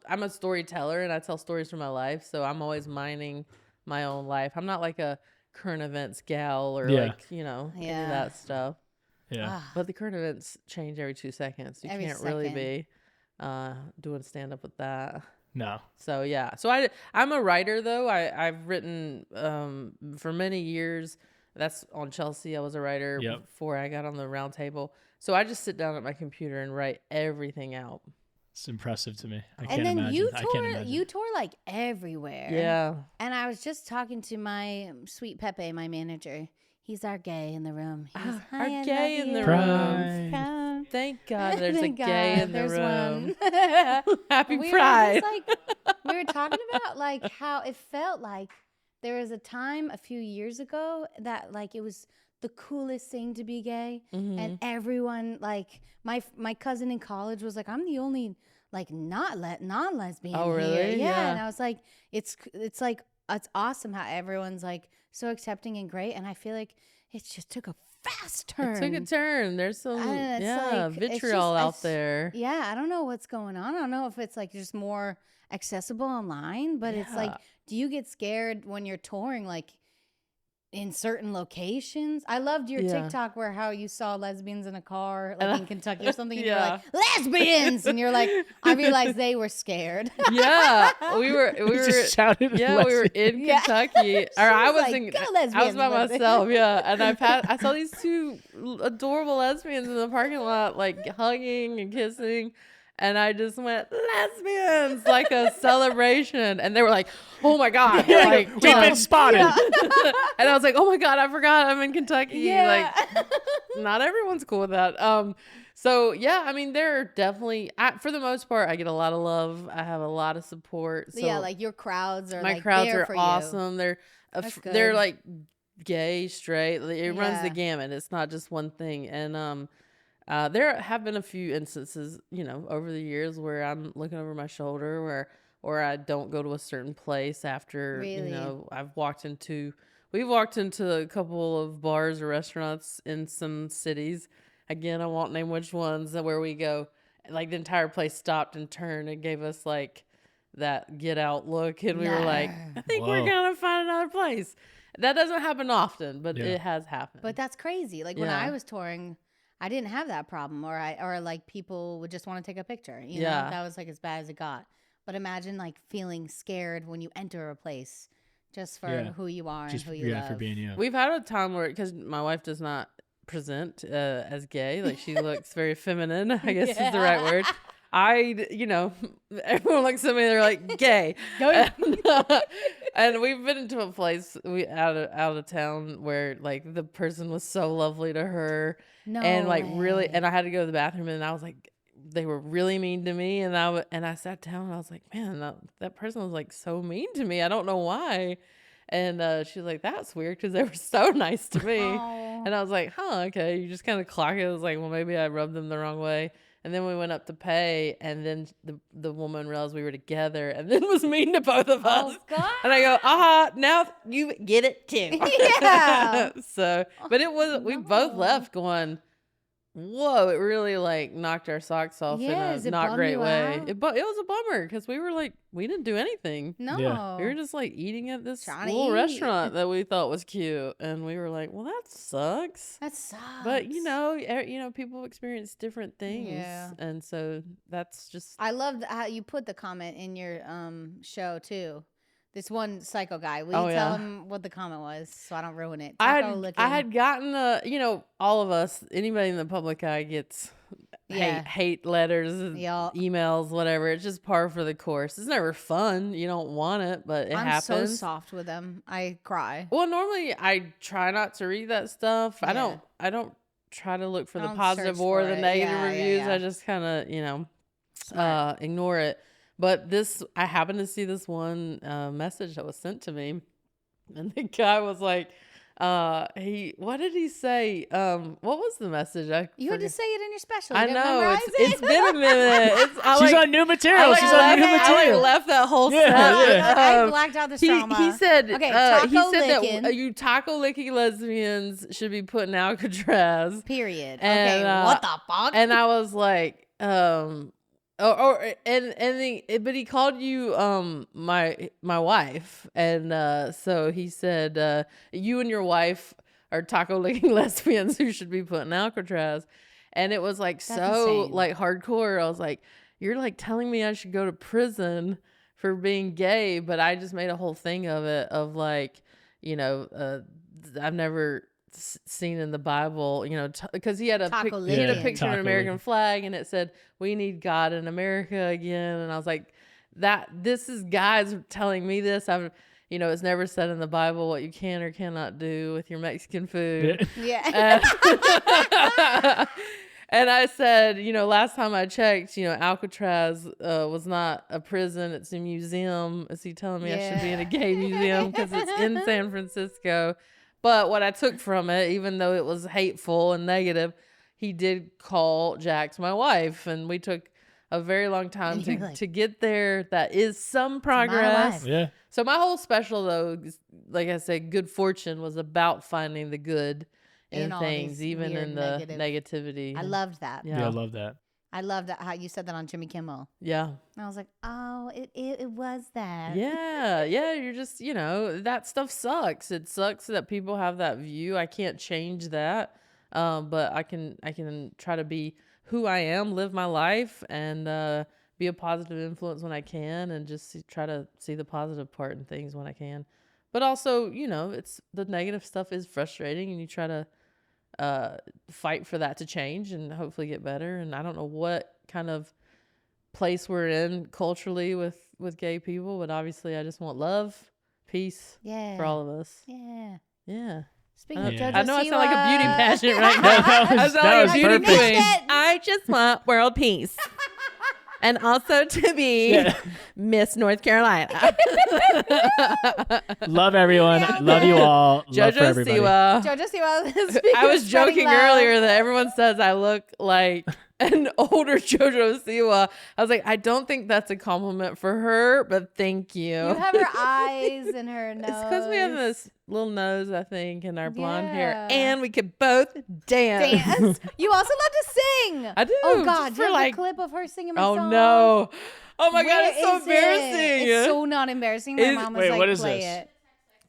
I'm a storyteller and I tell stories from my life. So I'm always mining my own life. I'm not like a current events gal or any of that stuff. Yeah. But the current events change every 2 seconds. You Every can't really second. be doing stand up with that. No. So yeah. So I'm a writer though. I've written for many years. That's on Chelsea. I was a writer before I got on the round table. So I just sit down at my computer and write everything out. It's impressive to me. I And can't then imagine. I can't imagine. you tour like everywhere. Yeah. And I was just talking to my sweet Pepe, my manager. He's our gay in the room. He's Our "Hi, I gay love in the you. room. Come." Thank God there's a Thank gay God in the there's room. one. Happy we Pride. Were just, we were talking about like how it felt like there was a time a few years ago that like it was the coolest thing to be gay, and everyone like my cousin in college was like, I'm the only like non-lesbian Oh, really? here. Yeah. And I was like, it's like it's awesome how everyone's like so accepting and great, and I feel like it just took a fast turn. It took a turn. There's some It's like- it's vitriol just- out there. Yeah, I don't know what's going on. I don't know if it's like just more accessible online, but it's like, Yeah. do you get scared when you're touring? Like, in certain locations. I loved your Yeah. TikTok where how you saw lesbians in a car, like in Kentucky or something, and you're Yeah. like, lesbians! And you're like, I realized they were scared. Yeah, we were just shouted we were in Yeah. Kentucky, or She I was was like, in, "Go I was lesbians," by but- myself, yeah, and I saw these two adorable lesbians in the parking lot, like hugging and kissing. And I just went, lesbians, like a celebration. And they were like, oh my God. Like, We've been spotted. and I was like, oh my God, I forgot I'm in Kentucky. Yeah. Like, not everyone's cool with that. So yeah, I mean, there are definitely, for the most part, I get a lot of love. I have a lot of support. So yeah, like your crowds are my like crowds there are for you. awesome. They're That's they're good. like gay, straight. It runs the Yeah. gamut. It's not just one thing. And there have been a few instances, over the years where I'm looking over my shoulder, or I don't go to a certain place after, Really? we've walked into a couple of bars or restaurants in some cities. Again, I won't name which ones, where we go, like the entire place stopped and turned and gave us like that get out look. And we were like, I think we're Whoa. going to find another place. That doesn't happen often, but Yeah. it has happened. But that's crazy. Like when Yeah. I was touring, I didn't have that problem, or like people would just want to take a picture. You Yeah. know, that was like as bad as it got. But imagine like feeling scared when you enter a place, just for Yeah. who you are Just and who you love. for being you. We've had a time where, because my wife does not present as gay, like she looks very feminine, I guess is the right word. Everyone looks at me, they're like, gay. And we've been into a place out of town where like the person was so lovely to her, No and like really, way. and I had to go to the bathroom, and I was like, they were really mean to me, and I sat down and I was like, man, that person was like so mean to me. I don't know why. And she was like, that's weird, because they were so nice to me. Aw. And I was like, huh, okay. You just kind of clock it. I was like, well, maybe I rubbed them the wrong way. And then we went up to pay, and then the woman realized we were together, and then was mean to both of us. Oh, God. And I go, now you get it too. Yeah. So, but it was, we both no. left going, whoa, it really like knocked our socks off Yeah, in does a it not bum great you way. out? It was a bummer, because we were like, we didn't do anything. No. Yeah. We were just like eating at this Trying to little eat. restaurant that we thought was cute, and we were like, well, that sucks. That sucks. But people experience different things, Yeah. and so that's just I love how you put the comment in your show too. This one psycho guy. Will you tell him what the comment was so I don't ruin it? I Taco licking. had gotten all of us, anybody in the public eye gets Yeah. hate letters, Y'all. emails, whatever. It's just par for the course. It's never fun. You don't want it, but it I'm happens. so soft with them. I cry. Well, normally I try not to read that stuff. Yeah. I don't try to look for I the don't positive search or for the it. negative Yeah, yeah, reviews. yeah. I just kind of, Smart. ignore it. But I happened to see this one message that was sent to me, and the guy was like, what did he say? What was the message? You had to say it in your special. I You didn't know, memorize it's it? been a minute. She's on new material. She's on new I material. left that whole Yeah, set. yeah. I blacked out the He trauma. said, Okay, he taco said licking. that you taco licking lesbians should be put in Alcatraz. Period. And, okay, what the fuck? And I was like, but he called you my wife, and so he said you and your wife are taco licking lesbians who should be put in Alcatraz. And it was like That's so insane. like hardcore. I was like, you're like telling me I should go to prison for being gay, but I just made a whole thing of it, of like, I've never seen in the Bible, because he had a Taco he had a licking. picture of an Taco American licking. flag, and it said, "We need God in America again." And I was like, this is guys telling me this. It's never said in the Bible what you can or cannot do with your Mexican food. yeah. And I said, last time I checked, Alcatraz was not a prison. It's a museum. Is he telling me I should be in a gay museum because it's in San Francisco? But what I took from it, even though it was hateful and negative, he did call Jax my wife. And we took a very long time And you're like, to get there. That is some progress. wife. Yeah. So my whole special, though, like I said, Good Fortune was about finding the good in all things, these even weird in the negative- negativity. I loved that. Yeah. Yeah, I love that. I loved how you said that on Jimmy Kimmel. Yeah. And I was like, oh, it was that. Yeah. Yeah. You're just, that stuff sucks. It sucks that people have that view. I can't change that. But I can try to be who I am, live my life, and be a positive influence when I can, and just try to see the positive part in things when I can. But also, it's the negative stuff is frustrating, and you try to fight for that to change and hopefully get better. And I don't know what kind of place we're in culturally with gay people, but obviously I just want love, peace for all of us. Yeah. Speaking of JoJo I know I sound Siwa. like a beauty pageant right now. That was beauty perfect. queen. I just want world peace. And also to be Miss North Carolina. Love everyone. Love you all. Love for JoJo everybody. Siwa. JoJo Siwa. I was joking earlier that everyone says I look like an older JoJo Siwa. I was like, I don't think that's a compliment for her, but thank you. You have her eyes and her nose. It's because we have this little nose, I think, and our blonde hair, Yeah. and we could both dance. You also love to sing. I do. Oh God, just do you for have like, a clip of her singing my oh song? no, oh my God, Where it's so is it? embarrassing. It's so not embarrassing. My mom was wait, like, what is play this? it.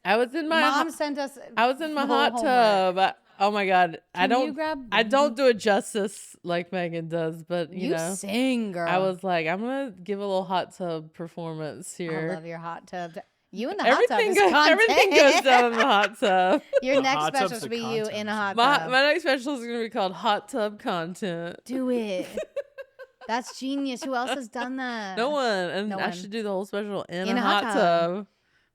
I was in my Mom sent us. I was in my whole hot homework. tub. Oh my God, Can you grab? I don't do it justice like Megan does, but you know, sing, girl. I was like, I'm gonna give a little hot tub performance I here. love your hot tub. You in the hot tub Everything is goes, content. everything goes down in the hot tub. Your The next hot special tub's should the be you content. in a hot My tub. next special is gonna be called Hot Tub Content. Do it. That's genius. Who else has done that? No one, and No I one. should do the whole special in In a a hot hot tub.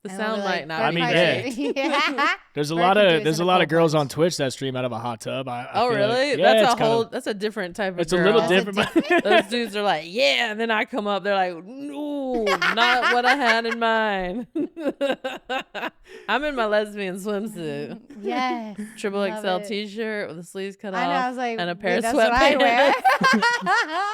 The And sound we'll be might like, not. I be mean, great. yeah. There's a Bert lot could do of this in a of cold girls on plunge. Twitch that stream out of a hot tub. I Oh feel really? Like, yeah, That's it's a whole. kinda, That's a different type of. It's a girl. little That's a different. different- Those dudes are like, yeah, and then I come up, they're like, no, not what I had in mind. I'm in my lesbian swimsuit, Yes. triple Love XL it. T-shirt with the sleeves cut I know. I off, was like, and a pair wait, of that's what I wear. sweatpants.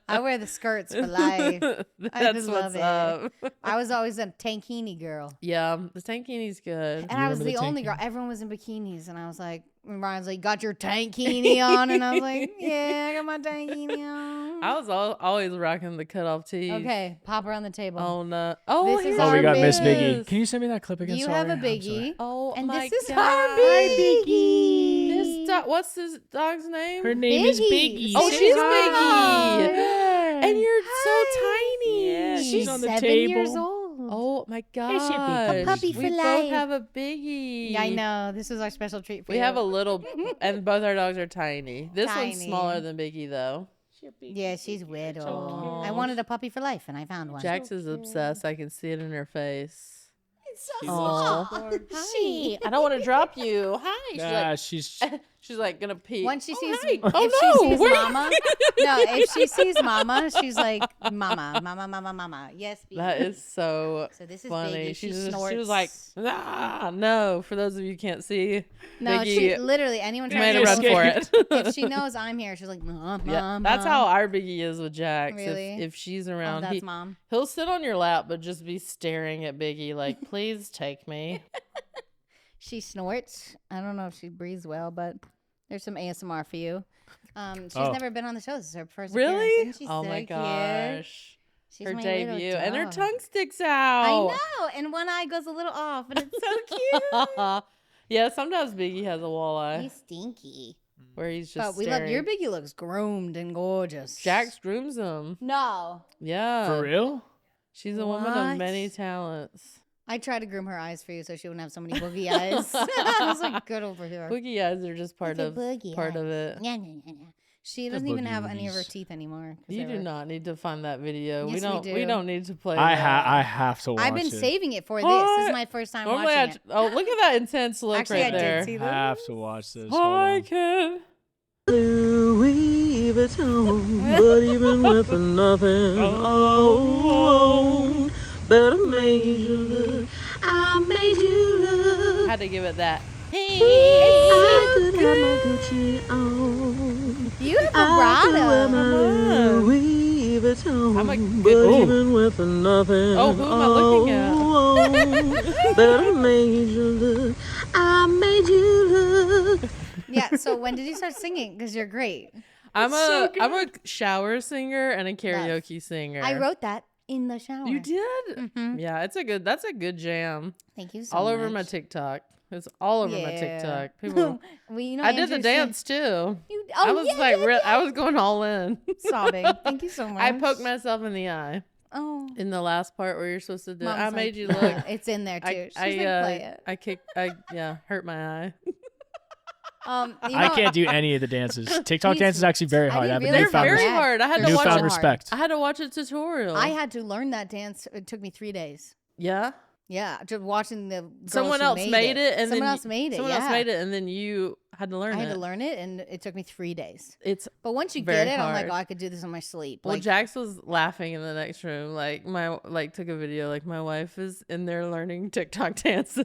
I wear the skirts for life. That's just what's love up. I was always a tankini girl. Yeah, the tankini's good. And I was remember the the only girl. tankini? Everyone was in bikinis. And I was like, and Ryan's like, got your tankini on? And I was like, yeah, I got my tankini on. I was always rocking the cutoff tees. Okay, pop her on the table. Oh no! Oh, This is here Oh, we our got it Miss is. Biggie. Can you send me that clip again? you Sorry. have a I'm sorry. biggie. Oh And my this is God. our Biggie. This dog, what's this dog's name? Her name is Biggie. Biggie. Oh, Say she's hi. Biggie. Yeah. And you're Hi. so tiny. Yeah, She's she's on the 7 years table. old. Oh my Yes, you big gosh. puppy. A puppy for we life. both have a biggie. Yeah, I know. This is our special treat for We you. have a little, and both our dogs are tiny. This one's Tiny. smaller than Biggie though. Yeah, she's widow. so I cute. wanted a puppy for life, and I found one. Jax is obsessed. I can see it in her face. It's so Aw. small. Hi. I don't want to drop you. Hi. She's Nah, like, she's like gonna pee. When she Oh, sees, hi. if Oh, she no. sees Where- mama, no, if she sees mama, she's like, mama, mama, mama, mama. Yes, Biggie. That is so So this is funny. Biggie. She snorts. She was like, ah, no. For those of you who can't see, no, she Biggie literally anyone made tries a to run for it. If she knows I'm here, she's like, mom, Yeah, mom. that's mom. how our Biggie is with Jax. Really? If she's Oh, around, that's mom. he'll sit on your lap, but just be staring at Biggie like, please take me. She snorts. I don't know if she breathes well, but there's some ASMR for you. She's Oh. never been on the show. This is her first Really? appearance. Isn't she Oh so my cute? gosh. She's Her my little debut. And her dog. tongue sticks I out. know, and one eye goes a little off, and it's so cute. Yeah, sometimes Biggie has a walleye He's stinky. where he's just But we love your staring. Biggie looks groomed and gorgeous. Jax grooms him. No. Yeah. for real. She's a woman What? of many talents. I tried to groom her eyes for you so she wouldn't have so many boogie eyes. I was like, good over here. Boogie eyes are just part It's a of boogie part of eyes. it. Yeah, yeah, yeah, yeah. She The doesn't even have any of her boogies. teeth anymore. 'cause You they do were- not need to find that video. Yes, we don't. we We do. don't need to play. I that. have to watch I've been it. saving it for this. This is What? my first time Normally, watching it. oh, look at that intense look Actually, right I did there. see I that. have to watch this. Hold I on. can. Louis Vuitton, but even with nothing, oh, better made you look. I made you look. Had to give it that. I could have my Gucci on. Beautiful I could wear vibrato. my Louis Vuitton, I'm a but good- even with nothing, Oh, who am I looking at? oh, better made you look. I made you look. Yeah, so when did you start singing? Because you're great. I'm so a shower singer and a karaoke singer. I wrote that in the shower. You did? Mhm. Yeah, that's a good jam. Thank you so All much. over my TikTok. It's all over my Yeah. TikTok. People, well, you know, I did the Andrew said- dance too. You, I oh, was yeah, like, yeah, I was going all in. sobbing. Thank you so much. I poked myself in the eye Oh, in the last part where you're supposed to do. Mom's I like, made you "Yeah, look. it's in there too. I She's like, play it. I kicked. Hurt my eye. You I know, can't do any of the dances. TikTok He's- dance is actually very I hard. I didn't have a realize They're newfound, very bad. hard. I had They're to watch newfound it. respect. I had to watch a tutorial. I had to learn that dance. It took me 3 days. Yeah. Yeah, just watching the girls Someone who else made it, and someone then else made it. Someone yeah. else made it, and then you had to learn I it. had to learn it, and it took me 3 days. It's But once you Very get it, I'm like, hard. oh, I could do this in my sleep. well. Like, Jax was laughing in the next room. Like took a video. Like my wife is in there learning TikTok dances.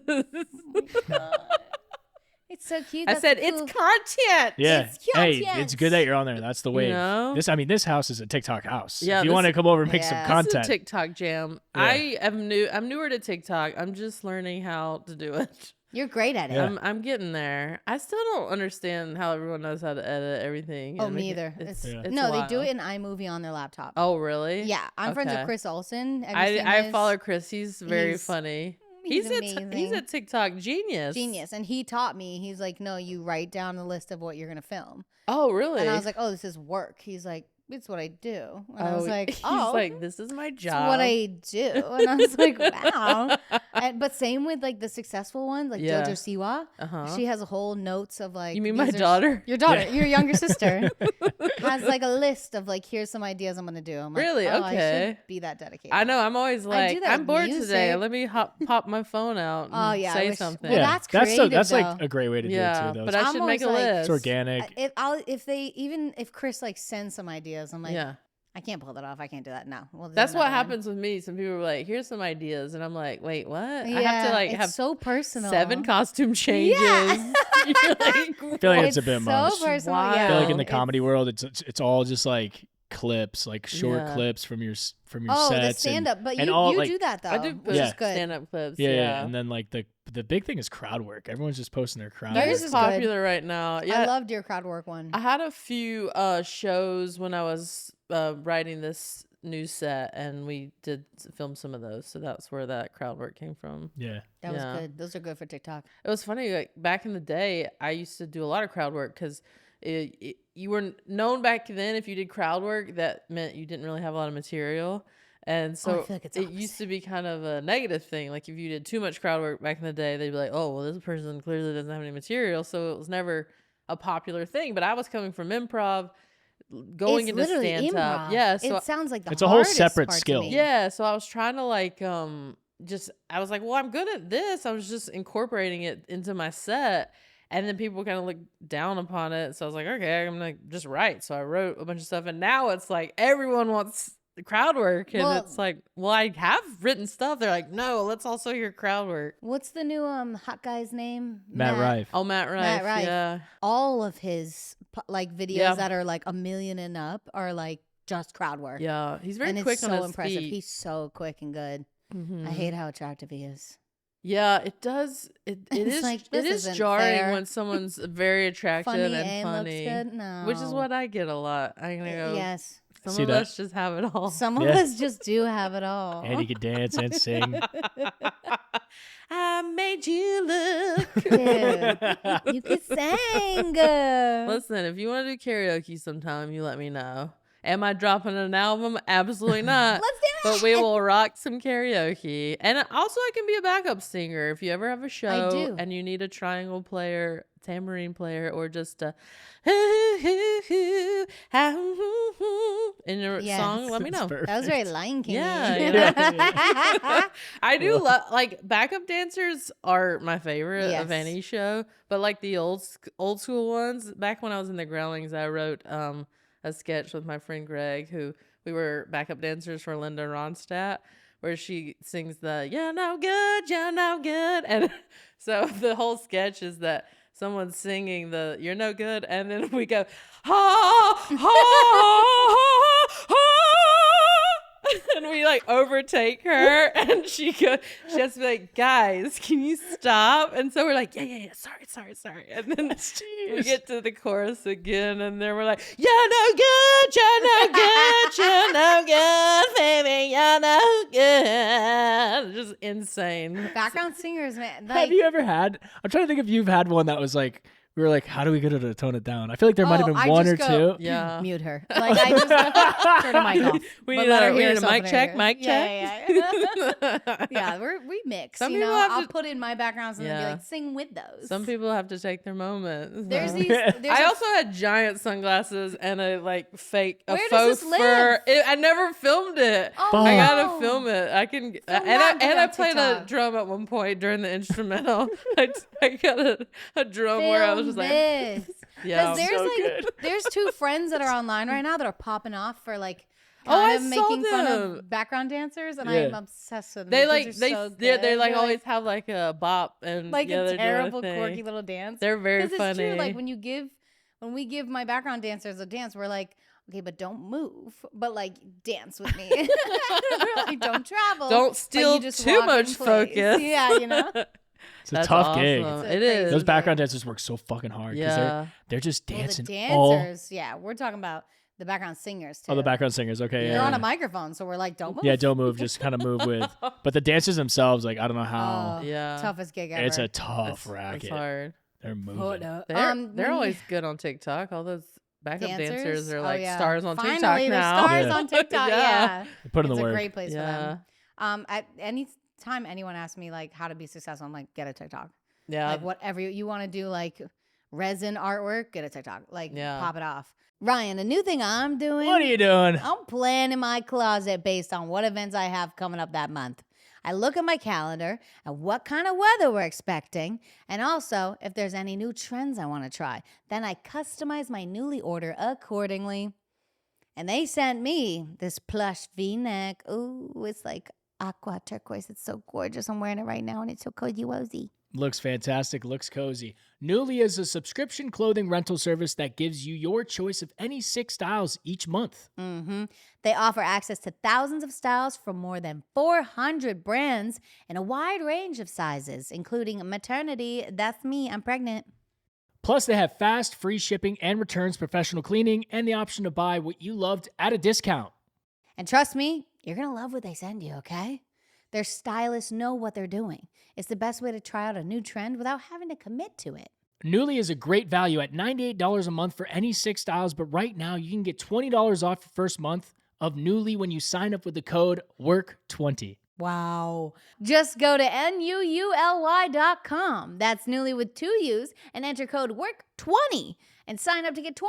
it's so cute. I That's said the it's cool- content. Yeah. It's cute Hey, dance. it's good that you're on there. That's the wave. know? This house is a TikTok house. Yeah, If you this- want to come over and make some Yeah. This is a content. TikTok jam. Yeah. I am new. I'm newer to TikTok. I'm just learning how to do it. You're great at it. Yeah. I'm getting there. I still don't understand how everyone knows how to edit everything. Oh, and make me it- either. It's, Yeah. it's No, they do wild. it in iMovie on their laptop. Oh, really? Yeah, I'm friends with Okay. Chris Olsen. Have you seen I his? follow Chris. He's very He's- funny. he's he's amazing. a TikTok genius. Genius, and he taught me. He's like, no, you write down the list of what you're gonna film. Oh, really? And I was like, oh, this is work. He's like, it's what I do. And I was like, he's oh, like, this is my it's job. what I do. And I was like, wow. But same with like the successful ones, like Yeah. Jojo Siwa. Uh-huh. She has a whole notes of like. You mean these my are- daughter? Your daughter, Yeah. your younger sister, has like a list of like, here's some ideas I'm gonna do. I'm like, Really? oh, I Okay. should be that dedicated. I know. I'm always I do like, that I'm with bored today. music. Let me pop my phone out and Oh, yeah, I say wish- something. well, yeah, that's that's creative, like though. a great way to yeah, do it too. but Though. I I'm should make a always like- It's list. organic. If Chris like sends some ideas, I'm like, Yeah. I can't pull that off. I can't do that. No. We'll do That's what another one. happens with me. Some people are like, here's some ideas. And I'm like, wait, what? I have to Yeah, like it's have so personal. 7 costume changes. Yeah. You're like, I feel like it's a bit so much. personal. Wild. Yeah. I feel like in the It's- comedy world, it's all just like clips, like short Yeah. clips from your Oh, the sets. stand up, but and you all, you like- do that though, I do which is good. stand up clips. Yeah, and then like the big thing is crowd work. Everyone's just posting their crowd work. Yours Very is popular right now. Yeah, I loved your crowd work one. I had a few shows when I was writing this new set, and we did film some of those. So that's where that crowd work came from. Yeah. That was yeah. good. Those are good for TikTok. It was funny, like back in the day, I used to do a lot of crowd work because you were known back then. If you did crowd work, that meant you didn't really have a lot of material. And so feel like it's it used to be kind of a negative thing. Like if you did too much crowd work back in the day, they'd be like, oh, well, this person clearly doesn't have any material. So it was never a popular thing. But I was coming from improv, going It's into literally stand up. improv. Yeah. So it sounds like the It's a whole hardest separate part to skill. me. yeah, so I was trying to like I was like, well, I'm good at this. I was just incorporating it into my set. And then people kind of look down upon it. So I was like, okay, I'm gonna just write. So I wrote a bunch of stuff, and now it's like everyone wants the crowd work. And Well- it's like, well, I have written stuff. They're like, no, let's also hear crowd work. What's the new hot guy's name? Matt Rife. Oh, Matt Rife. Matt Rife. Yeah. All of his like videos Yeah. that are like 1 million and up are like just crowd work. Yeah. He's very and quick it's on so his impressive. feet. He's so quick and good. Mhm. I hate how attractive he is. Yeah, it does. It It's is. like, it this is isn't jarring fair. when someone's very attractive Funny and and funny, looks good. No, which is what I get a lot. I'm gonna go. Yes, Some See of that? us just have it all. some of Yeah. us just do have it all. And he could dance and sing. I made you look. Dude, you could sing. Listen, if you want to do karaoke sometime, you let me know. Am I dropping an album? Absolutely not. Let's do it. But we will rock some karaoke. And also, I can be a backup singer. If you ever have a show do. and you need a triangle player, tambourine player, or just a in your Yes. song, let me That's know. perfect. That was very Lion King. Yeah, yeah. I do love like backup dancers are my favorite of Yes. any show, but like the old school ones. Back when I was in the Growlings, I wrote a sketch with my friend Greg, who we were backup dancers for Linda Ronstadt, where she sings the "You're no good, you're no good," and so the whole sketch is that someone's singing the "You're no good," and then we go ha ha ha ha, and we like overtake her, and she has to be like, guys, can you stop? And so we're like, yeah, sorry. And then we get to the chorus again, and then we're like, you're no good, you're no good, baby, you're no good. Just insane. Background singers, man. Like, Have you ever had? I'm trying to think if you've had one that was like, we were like, how do we get her to tone it down? I feel like there might have been I one or just go, two. Yeah. Mute her. Like, I just turn the mic off. We but need let her a, we hear need a something mic in her check, ear. mic check. Yeah. Yeah, we mix. Some you people know, have I'll to- put in my backgrounds and then be Yeah. like, sing with those. Some people have to take their moment. There's so. these. There's I a- also had giant sunglasses and a like fake a Where does faux this fur. live? I never filmed it. Oh, Fuck. I no. gotta film it. I can that and and I put it played on a TikTok. drum at one point during the instrumental. I got a drum where I was just like, this. yeah. Because there's So like good. there's two friends that are online right now that are popping off for like Oh, kind I of saw making fun them. of background dancers, and Yeah. I'm obsessed with them. They because like they're so good. they like They're, always have like a bop and like yeah, a they're doing terrible thing. quirky little dance. They're very Because funny. it's true. Like when we give my background dancers a dance, we're like, okay, but don't move, but like dance with me. We're like, don't travel. Don't but steal you just too walk in much place. focus. Yeah, you know. It's a That's tough gig. awesome. It's a It crazy is. Those gig. background dancers work so fucking hard because Yeah. they're just Well, the dancing all. dancers, yeah, we're talking about the background singers too. Oh, the background singers. Okay, They're yeah. on yeah. a microphone, so we're like, don't move. Yeah, don't move. Just kind of move with. But the dancers themselves, like, I don't know how. Oh, Yeah. toughest gig ever. It's a tough It's racket. hard. They're moving. Hold up. They're always good on TikTok. All those backup dancers are Oh, like yeah. stars on Finally, TikTok they're now. stars Yeah. on TikTok. Yeah. Yeah, They put in it's the a work. great place for Yeah. them. At any time anyone asks me like how to be successful, I'm like, get a TikTok. Yeah. Like whatever you want to do, like resin artwork, get a TikTok. Like Yeah. pop it off. Ryan, a new thing I'm doing. What are you doing? I'm planning my closet based on what events I have coming up that month. I look at my calendar and what kind of weather we're expecting, and also if there's any new trends I want to try. Then I customize my newly order accordingly. And they sent me this plush V-neck. Ooh, it's like aqua turquoise. It's so gorgeous. I'm wearing it right now, and it's so cozy wozy. Looks fantastic. Looks cozy. Newly is a subscription clothing rental service that gives you your choice of any 6 styles each month. They offer access to thousands of styles from more than 400 brands in a wide range of sizes, including maternity. That's me. I'm pregnant. Plus, they have fast, free shipping and returns, professional cleaning, and the option to buy what you loved at a discount. And trust me, you're going to love what they send you, okay? Their stylists know what they're doing. It's the best way to try out a new trend without having to commit to it. Newly is a great value at $98 a month for any 6 styles, but right now you can get $20 off your first month of Newly when you sign up with the code WORK20. Wow. Just go to NUULY.com. That's Newly with 2 U's and enter code WORK20 and sign up to get $20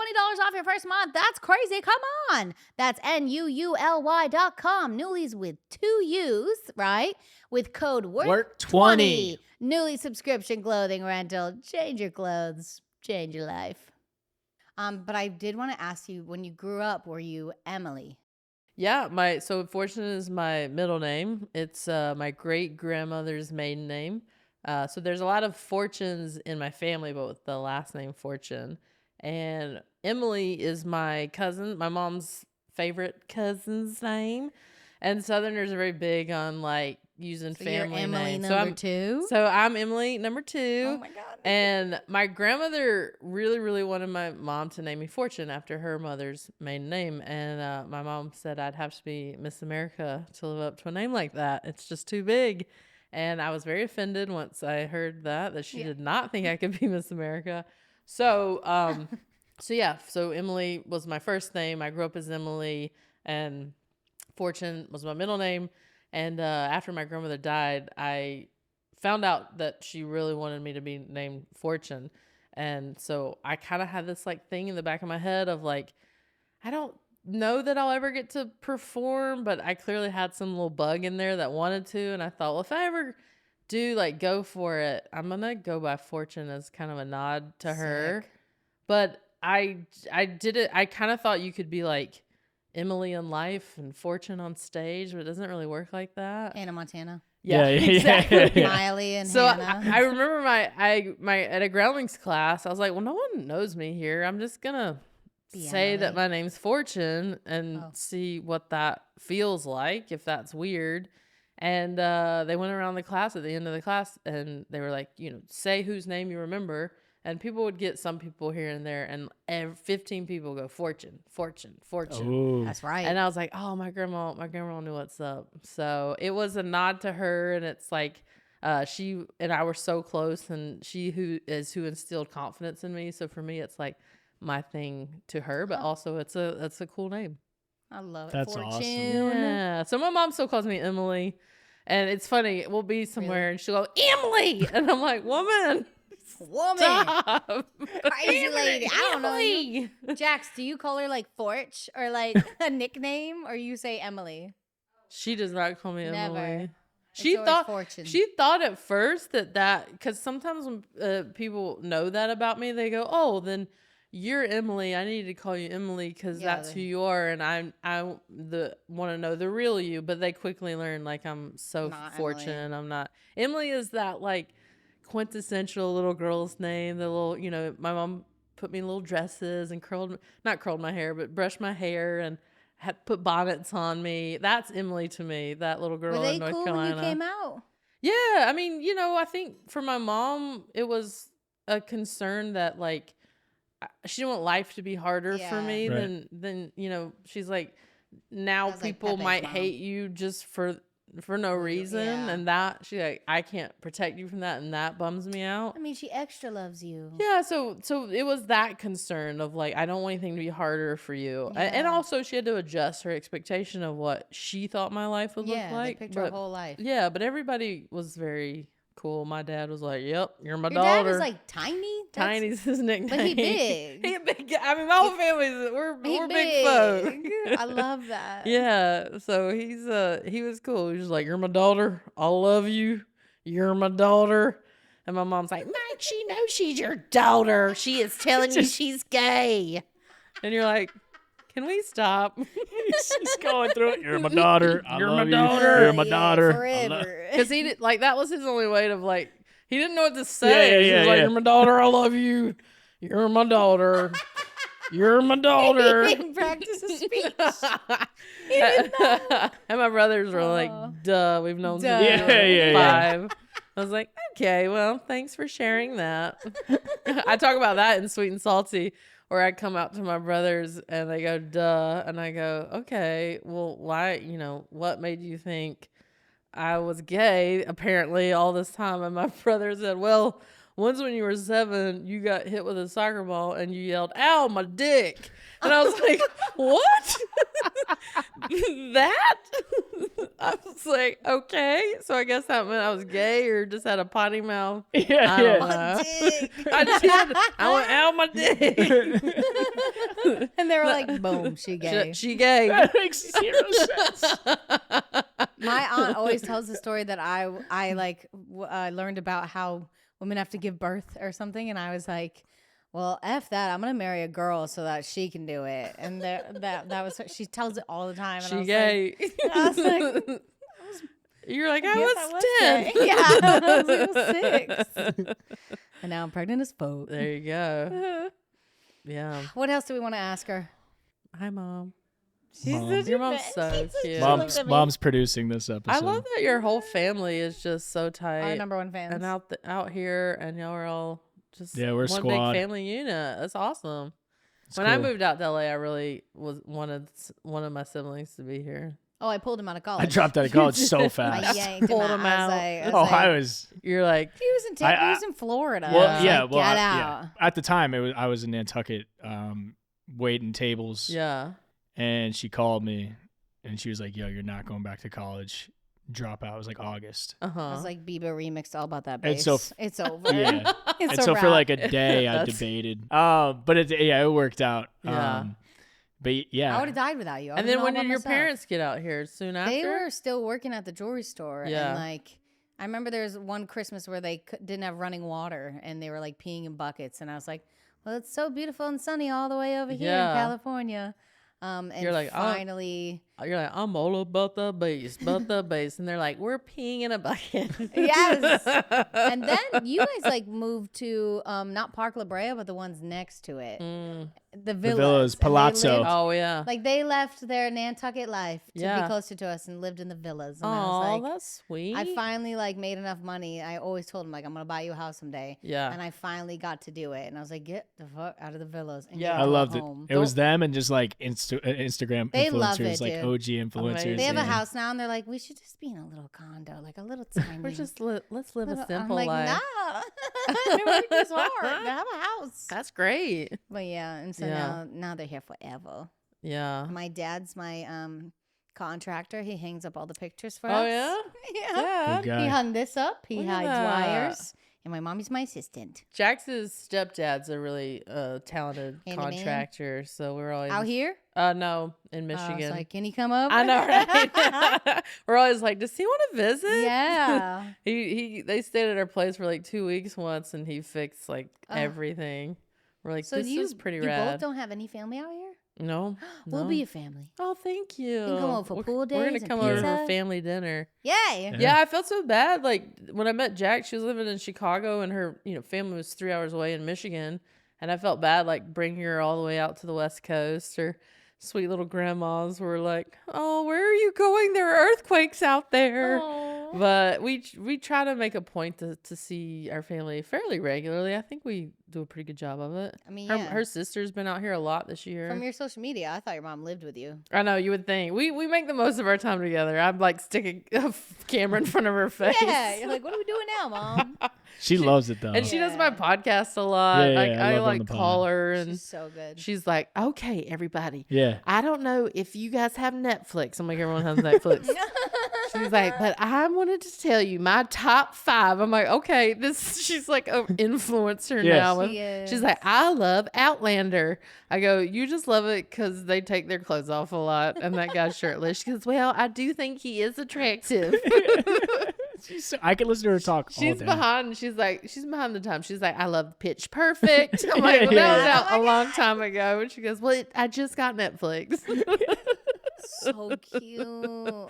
off your first month. That's crazy. Come on. That's NUULY.com. Newly's with 2 U's, right? With code WORK20. Newly subscription clothing rental. Change your clothes. Change your life. But I did want to ask you, when you grew up, were you Emily? Yeah, so Fortune is my middle name. It's my great grandmother's maiden name. So there's a lot of Fortunes in my family, but with the last name Fortune. And Emily is my cousin, my mom's favorite cousin's name. And Southerners are very big on like using So family you're Emily names. number 2? So I'm Emily number 2. Oh my God. And my grandmother really, really wanted my mom to name me Fortune after her mother's maiden name. And my mom said I'd have to be Miss America to live up to a name like that. It's just too big. And I was very offended once I heard that she did not think I could be Miss America. So, so Emily was my first name. I grew up as Emily, and Fortune was my middle name. And after my grandmother died, I found out that she really wanted me to be named Fortune. And so I kind of had this like thing in the back of my head of like, I don't know that I'll ever get to perform, but I clearly had some little bug in there that wanted to. And I thought, well, if I ever do like go for it, I'm going to go by Fortune as kind of a nod to her. Sick. But I did it. I kind of thought you could be like Emily in life and Fortune on stage, but it doesn't really work like that. Hannah Montana. Yeah, exactly. yeah. Miley and So Hannah. I remember my at a groundlings class, I was like, well, no one knows me here. I'm just gonna say that Emily. my name's Fortune and Oh. see what that feels like, if that's weird. And they went around the class at the end of the class and they were like, say whose name you remember. And people would get some people here and there, and 15 people go, Fortune, Fortune, Fortune. Ooh. That's right. And I was like, oh, my grandma knew what's up. So it was a nod to her. And it's like, she and I were so close, and she who instilled confidence in me. So for me, it's like my thing to her, but also it's a cool name. I love it. That's Fortune. awesome. Yeah. So my mom still calls me Emily, and it's funny. We'll be somewhere and she'll go, Emily, and I'm like, woman, Woman. stop. Crazy lady. I don't know you. Emily. Jax, do you call her like Forch or like a nickname, or you say Emily? She does not call me Never. Emily. It's She always thought Fortune. she thought at first that because sometimes when people know that about me, they go, "Oh, then you're Emily. I need to call you Emily because Yeah, that's who you are." And I want to know the real you, but they quickly learn like I'm so Not Fortune. Emily. I'm not. Emily is that like quintessential little girl's name. The little, my mom put me in little dresses and not curled my hair, but brushed my hair and had put bonnets on me. That's Emily to me, that little girl Were they in North cool Carolina. when you came out? Yeah, I mean, I think for my mom, it was a concern that like she didn't want life to be harder for Yeah. me Right. than she's like, now That was like people Pepe's might mom. hate you just for no reason, Yeah. and that she's like, I can't protect you from that, and that bums me out. I mean, she extra loves you. Yeah, so it was that concern of like, I don't want anything to be harder for you. And Yeah. also she had to adjust her expectation of what she thought my life would Yeah, look like. they picture her whole life. Yeah, but everybody was very cool. My dad was like, "Yep, you're my Your daughter." dad is like tiny. That's- Tiny's his nickname. But he big. He a big guy. I mean, my whole family's we're He big folk. big. I love that. Yeah, so he was cool. He was like, "You're my daughter. I love you. You're my daughter." And my mom's like, "Mike, she knows she's your daughter. She is telling you she's gay." And you're like, "Can we stop?" He's going through it. You're my daughter. I You're love my you. daughter. You're my Yeah, daughter. I forever. Because he did, like, that was his only way to like, he didn't know what to say. Yeah, He yeah, was like, yeah. "You're my daughter. I love you. You're my daughter. You're my daughter." He didn't practice his speech. And my brothers were Aw. like, "Duh, we've known Duh. since we were Yeah, yeah, yeah. 5." I was like, "Okay, well, thanks for sharing that." I talk about that in Sweet and Salty, where I come out to my brothers and they go, "Duh," and I go, "Okay, well, why? What made you think I was gay?" Apparently, all this time, and my brother said, "Well, once when you were 7, you got hit with a soccer ball and you yelled, 'Ow, my dick!'" And I was like, "What? That?" I was like, "Okay, so I guess that meant I was gay or just had a potty mouth." Yeah, I don't yeah. know. Dick. I did. I went, "Ow, my dick." And they were like, boom, she gay. She gay. That makes 0 sense. My aunt always tells the story that I learned about how women have to give birth or something, and I was like, well, F that, I'm gonna marry a girl so that she can do it. And that was she tells it all the time. And I She was gay. Like, I was like, You're like, I yes, was 10. gay. Yeah, I was like, 6. And now I'm pregnant as fuck. There you go. Yeah. What else do we want to ask her? Hi, Mom. She's Mom. such Your a mom's bitch. so She's such- cute. she Mom- looks Mom's at me. mom's producing this episode. I love that your whole family is just so tight. Our number one fans. And out here, and y'all are all just Yeah, we're one squad. big family unit. That's awesome. It's When I cool. moved out to LA, I really wanted one of my siblings to be here. Oh, I pulled him out of college. I dropped out of college so I fast. yanked him Pulled out. him I out. was Oh, like, I was. You're like, he was in he was in Florida. Well, I was yeah. like, Well, get I- out. yeah. At the time, I was in Nantucket, waiting tables. yeah. And she called me, and she was like, "Yo, you're not going back to college. Drop out." It was like August. Uh huh. I was like, Bieber remixed all about that And bass. so It's over. Yeah. It's And a so for wrap. like a day, I That's- debated. But it worked out. Yeah. But yeah. I would have died without you. I And would've then been when all did by your myself. parents get out here? Soon after? They were still working at the jewelry store. Yeah. And like, I remember there was one Christmas where they didn't have running water and they were like peeing in buckets. And I was like, well, it's so beautiful and sunny all the way over here Yeah. in California. And You're like, oh. finally, You're like, I'm all about the bass, and they're like, we're peeing in a bucket. Yes. And then you guys like moved to not Park La Brea, but the ones next to it. The villas. villas, Palazzo. lived- Oh yeah. Like they left their Nantucket life to Yeah. be closer to us and lived in the villas. And I Oh, was like, that's sweet. I finally like made enough money. I always told them like I'm gonna buy you a house someday. Yeah. And I finally got to do it. And I was like, get the fuck out of the villas. And Yeah. get I to a loved it. home. It was them and just like Instagram They love influencers, it, like dude. OG influencers. They have a yeah. house now, and they're like, we should just be in a little condo, like a little tiny. We're just let's live a little- simple I'm like, life. nah. Work is hard. Have a house. That's great. But yeah, and so Yeah. now they're here forever. Yeah. My dad's my contractor. He hangs up all the pictures for Oh us. yeah. Yeah. Good guy. He hung this up. He Look at hides that. wires. And my mommy's my assistant. Jax's stepdad's a really talented Handyman? contractor, so we're always Out here? No, in I was Michigan. like, can he come up? I know, right? We're always like, does he want to visit? Yeah. They stayed at our place for like 2 weeks once, and he fixed like Oh. everything. We're like, So this you, is pretty you rad. both don't have any family out here? No, We'll no. be a family. Oh, thank you. can come over for We're- pool We're gonna days and come over for pizza. family dinner. Yay. Yeah, I felt so bad. Like when I met Jack, she was living in Chicago, and her family was 3 hours away in Michigan, and I felt bad like bringing her all the way out to the West Coast. Or sweet little grandmas were like, "Oh, where are you going? There are earthquakes out there." But we try to make a point to see our family fairly regularly. I think we do a pretty good job of it. I mean, Her, yeah. her sister's been out here a lot this year. From your social media, I thought your mom lived with you. I know, you would think. We make the most of our time together. I'm like sticking a camera in front of her face. Yeah. You're like, what are we doing now, Mom? She loves it though. And she does my Yeah. podcast a lot. Yeah, Like, yeah, I I love her on like the call pod. her and She's so good. she's like, okay, everybody. yeah. I don't know if you guys have Netflix. I'm like, everyone has Netflix. She's like, but I wanted to tell you my top 5. I'm like, okay, she's like an influencer Yes. now. She is. She's like, I love Outlander. I go, you just love it because they take their clothes off a lot and that guy's shirtless. She goes, well, I do think he is attractive. I could listen to her talk all She's day. behind. She's behind the time. She's like, I love Pitch Perfect. I'm like, well, that was Yeah. out a long time ago. And she goes, well, I just got Netflix. so cute.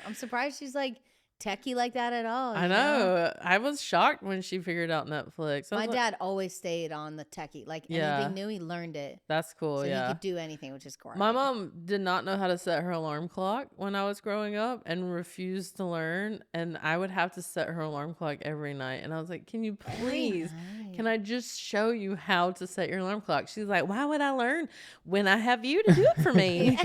I'm surprised she's like techie like that at all. I you know. I was shocked when she figured out Netflix. I My was like, dad always stayed on the techie. Like Yeah. anything new, he learned it. that's cool. So he Yeah. could do anything, which is great. My mom did not know how to set her alarm clock when I was growing up and refused to learn. And I would have to set her alarm clock every night. And I was like, can you please, can I just show you how to set your alarm clock? She's like, why would I learn when I have you to do it for me?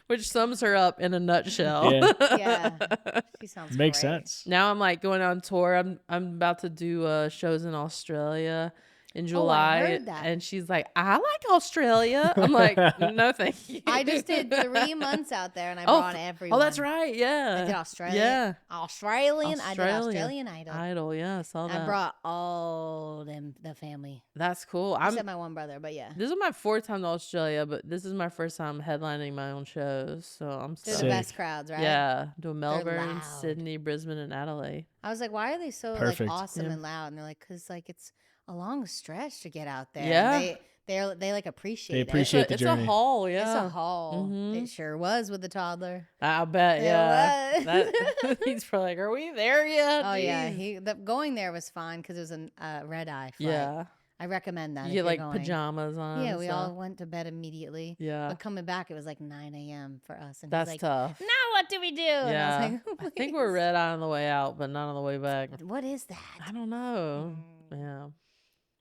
Which sums her up in a nutshell. Yeah. Yeah. She sounds Makes great. sense. Now I'm like going on tour. I'm about to do shows in Australia in July. heard that. And she's like, I like Australia. I'm like, no, thank you. I just did 3 months out there and I Oh, brought everyone. Oh, that's right. Yeah. I did Australia. Yeah. Australian. I did Australia. Australian Idol. Idol. Yeah. I saw that. I brought all the family. That's cool. Except my one brother, but yeah. This is my 4th time to Australia, but this is my first time headlining my own shows. So I'm They're so the best crowds, right? Yeah. Doing Melbourne, loud. Sydney, Brisbane, and Adelaide. I was like, why are they so Perfect. like awesome Yeah. and loud? And they're like, because like it's a long stretch to get out there. Yeah. They like appreciate They it. appreciate the It's journey. a haul. It's Yeah. a haul. Mhm. It sure was with the toddler. I bet. It Yeah. was. That, he's probably like, are we there yet? Oh yeah, Jeez. going there was fine because it was a red eye flight. Yeah. I recommend that. You if get you're like going. pajamas on. Yeah, and we stuff. all went to bed immediately. Yeah. But coming back, it was like 9 a.m. for us. And That's he's like, tough. now what do we do? And Yeah. I was like, I think we're "Please." red eye on the way out, but not on the way back. What is that? I don't know. Yeah.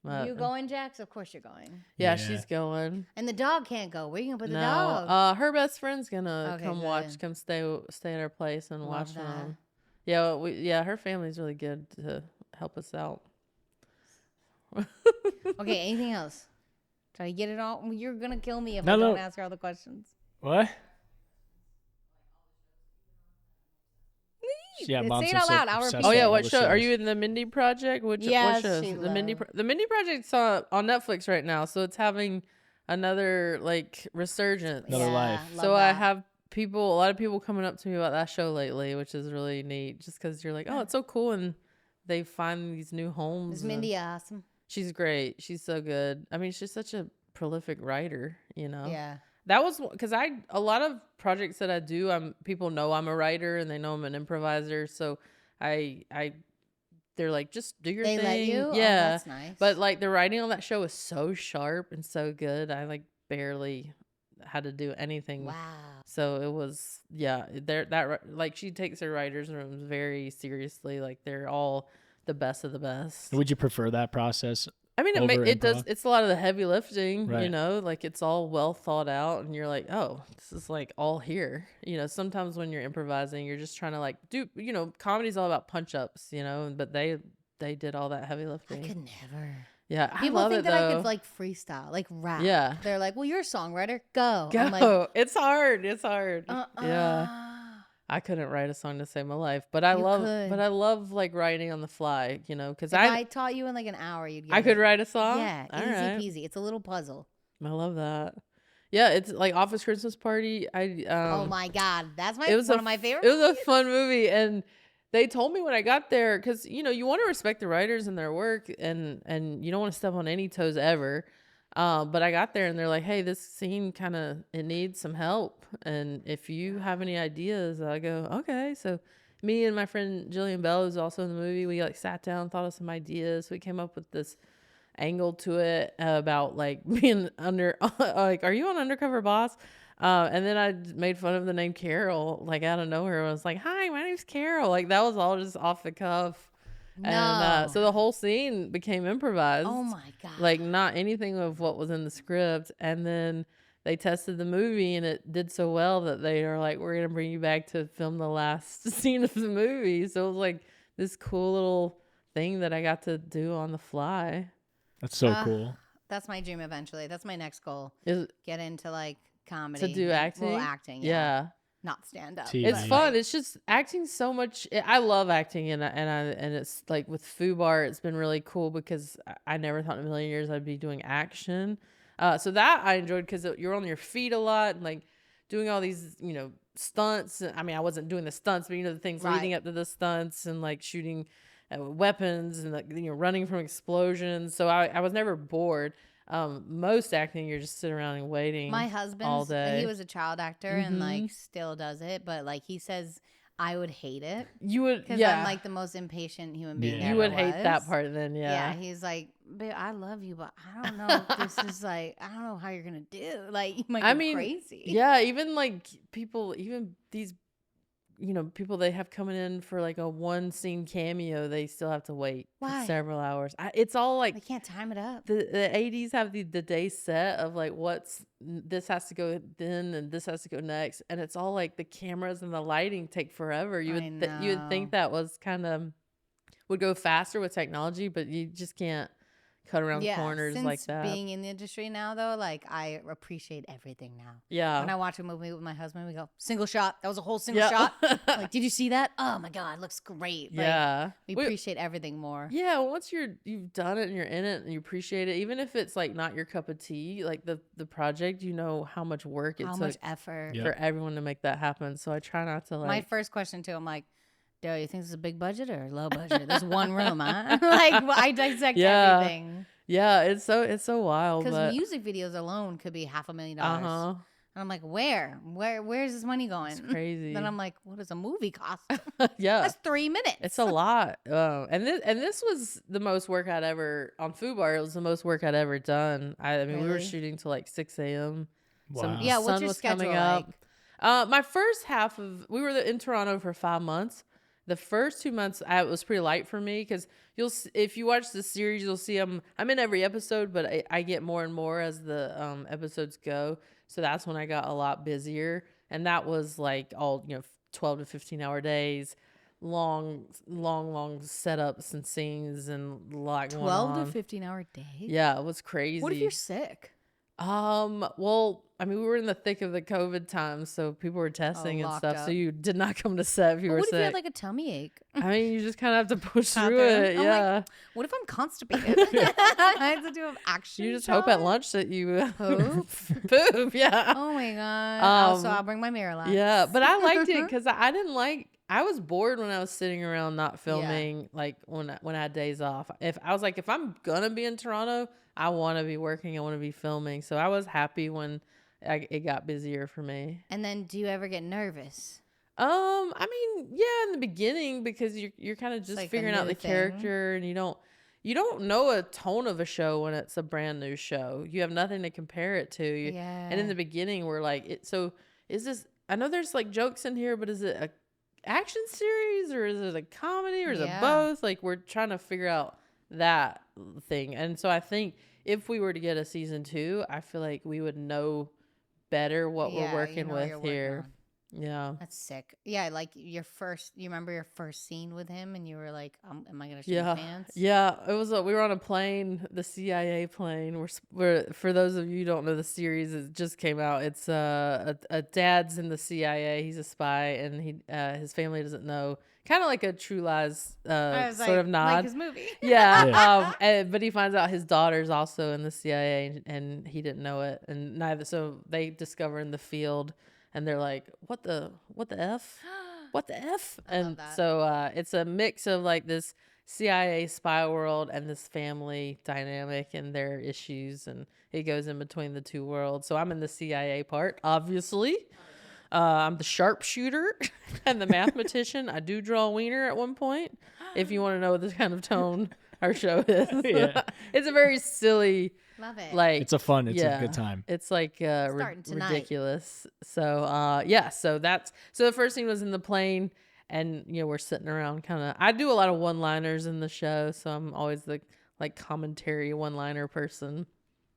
But, You going, Jax? Of course you're going. Yeah, Yeah. she's going. And the dog can't go. Where you gonna put the No, dog? her best friend's gonna Okay, come good. come stay at our place and Love watch that. them. Yeah, her family's really good to help us out. Okay, anything else? Try to get it all. You're gonna kill me if No, I don't no. ask her all the questions. What? Yeah, Say mom's it so out loud. I'll obsessed repeat Oh with it. yeah, all what the show? Are shows. you in the Mindy Project? Yes, what shows? she The Mindy will. the Mindy Project's on Netflix right now, so it's having another like resurgence. Another life. love So I that. have a lot of people coming up to me about that show lately, which is really neat. Just because you're like, oh, it's so cool, and they find these new homes. Is and- Mindy awesome? She's great. She's so good. I mean, she's such a prolific writer. Yeah. that was because a lot of projects that I do, people know I'm a writer and they know I'm an improviser. So they're like, just do your They thing. let you? Yeah. Oh, that's nice. But like the writing on that show is so sharp and so good. I like barely had to do anything. Wow. So it was, like she takes her writers' rooms very seriously. Like they're all the best of the best. Would you prefer that process? I mean, over it does. improv? It's a lot of the heavy lifting, Right. like it's all well thought out, and you're like, oh, this is like all here. Sometimes when you're improvising, you're just trying to like do, comedy's all about punch ups, but they did all that heavy I lifting. could never. Yeah, People I love think it, that I though. could like freestyle, like rap. Yeah. They're like, well, you're a songwriter. Go. Go. I'm like, It's hard. It's hard. Yeah. uh-uh. I couldn't write a song to save my life, but I You love like writing on the fly, because If I taught you in like an hour, you'd get I it. could write a song. Yeah, All easy right. peasy. It's a little puzzle. I love that. Yeah, it's like Office Christmas Party. Oh my God. That's it was one of my favorite It was a movies. fun movie, and they told me when I got there, because you want to respect the writers and their work, and you don't want to step on any toes ever. But I got there and they're like, hey, this scene it needs some help. And if you have any ideas, I go, okay. So me and my friend Jillian Bell, who's also in the movie, we like sat down, thought of some ideas. We came up with this angle to it about like being like, are you on Undercover Boss? And then I made fun of the name Carol, like out of nowhere. I was like, hi, my name's Carol. Like that was all just off the cuff. No. And so the whole scene became improvised. Oh my God. Like not anything of what was in the script. And then they tested the movie and it did so well that they are like, we're going to bring you back to film the last scene of the movie. So it was like this cool little thing that I got to do on the fly. That's so cool. That's my dream eventually. That's my next goal. Is Get into like comedy. to do acting? Well, acting. Yeah. Not stand up. TV. It's Right. fun. It's just acting so much. I love acting, and it's like with FUBAR, it's been really cool because I never thought in a million years I'd be doing action. So that I enjoyed because you're on your feet a lot and like doing all these, stunts. I mean, I wasn't doing the stunts, but the things leading up to the stunts and like shooting weapons and like running from explosions. So I was never bored. Most acting, you're just sitting around and waiting. My husband, all day. he was a child actor and like still does it, but like he says I would hate it You would, because I'm like the most impatient human being. Yeah. there you would ever hate that was. part then, Yeah, he's like, babe, I love you, but I don't know if this is like, I don't know how you're gonna do. Like, you might go crazy. Yeah, even like people, even these, people they have coming in for like a one scene cameo, they still have to wait for Why? several hours. It's all like They can't time it up. the 80s have the day set of like this has to go then and this has to go next, and it's all like the cameras and the lighting take forever. You would think that was kind of would go faster with technology, but you just can't cut around corners since like that. being in the industry now, though, like I appreciate everything now. Yeah. When I watch a movie with my husband, we go single shot. That was a whole single shot. Like, did you see that? Oh my God, it looks great. Like, Yeah. we appreciate everything more. Yeah, once you've done it and you're in it and you appreciate it, even if it's like not your cup of tea, like the project, you know how much work it How took much effort. Yeah. for everyone to make that happen. So I try not to like. My first question too, I'm like, do you think this is a big budget or low budget? There's one room, huh? Like, I dissect Yeah. everything. Yeah, it's so wild. Because But music videos alone could be $500,000. And I'm like, where's this money going? it's crazy. Then I'm like, what does a movie cost? Yeah, That's 3 minutes. it's a lot. And this was the most work I'd ever on FUBAR. It was the most work I'd ever done. I mean, we were Really? shooting till like 6 a.m. Wow. Yeah, what's sun your was schedule coming up. like? My first half of we were in Toronto for 5 months. The first 2 months it was pretty light for me because if you watch the series, you'll see I'm in every episode, but I get more and more as the episodes go. So that's when I got a lot busier, and that was like all 12 to 15-hour days, long setups and scenes and a lot going 12 on. to 15-hour days? Yeah, it was crazy. What if you're sick? Well, I mean, we were in the thick of the COVID time, so people were testing and locked stuff. up. So you did not come to set if you But were what if you sick. had like a tummy ache? I mean, you just kind of have to push Out through there. it. I'm like, Yeah. What if I'm constipated? I have to do an action You just hope at shot? lunch that you Poop? poop. Yeah. Oh my God. Also, Um, I'll bring my Miralax. Yeah. But I liked it because I was bored when I was sitting around not filming, like when I had days off. If I'm going to be in Toronto, I want to be working. I want to be filming. So I was happy when it got busier for me. And then do you ever get nervous? I mean, yeah, in the beginning, because you're kind of just like a figuring out new the character, and you don't know a tone of a show when it's a brand new show. You have nothing to compare it to. And in the beginning, we're like, so is this? I know there's like jokes in here, but is it a action series or is it a comedy or is it both? Like, we're trying to figure out that thing. And so I think if we were to get a season 2, I feel like we would know better what we're working with here. Yeah. That's sick. Yeah, like you remember your first scene with him and you were like, am I going to shoot my pants? Yeah, it was we were on a plane, the CIA plane. We're for those of you who don't know the series, it just came out. It's a dad's in the CIA, he's a spy, and his family doesn't know. Kind of like a True Lies sort of nod. Like his movie. Yeah. But he finds out his daughter's also in the CIA and he didn't know it. And so they discover in the field and they're like, what the F? What the F? And so it's a mix of like this CIA spy world and this family dynamic and their issues. And it goes in between the two worlds. So I'm in the CIA part, obviously. I'm the sharpshooter and the mathematician. I do draw a wiener at one point, if you want to know the kind of tone our show is. Yeah. It's a very silly, love it. Like it's a good time. It's like ridiculous. So so the first scene was in the plane, and we're sitting around kind of. I do a lot of one-liners in the show, so I'm always the like commentary one-liner person.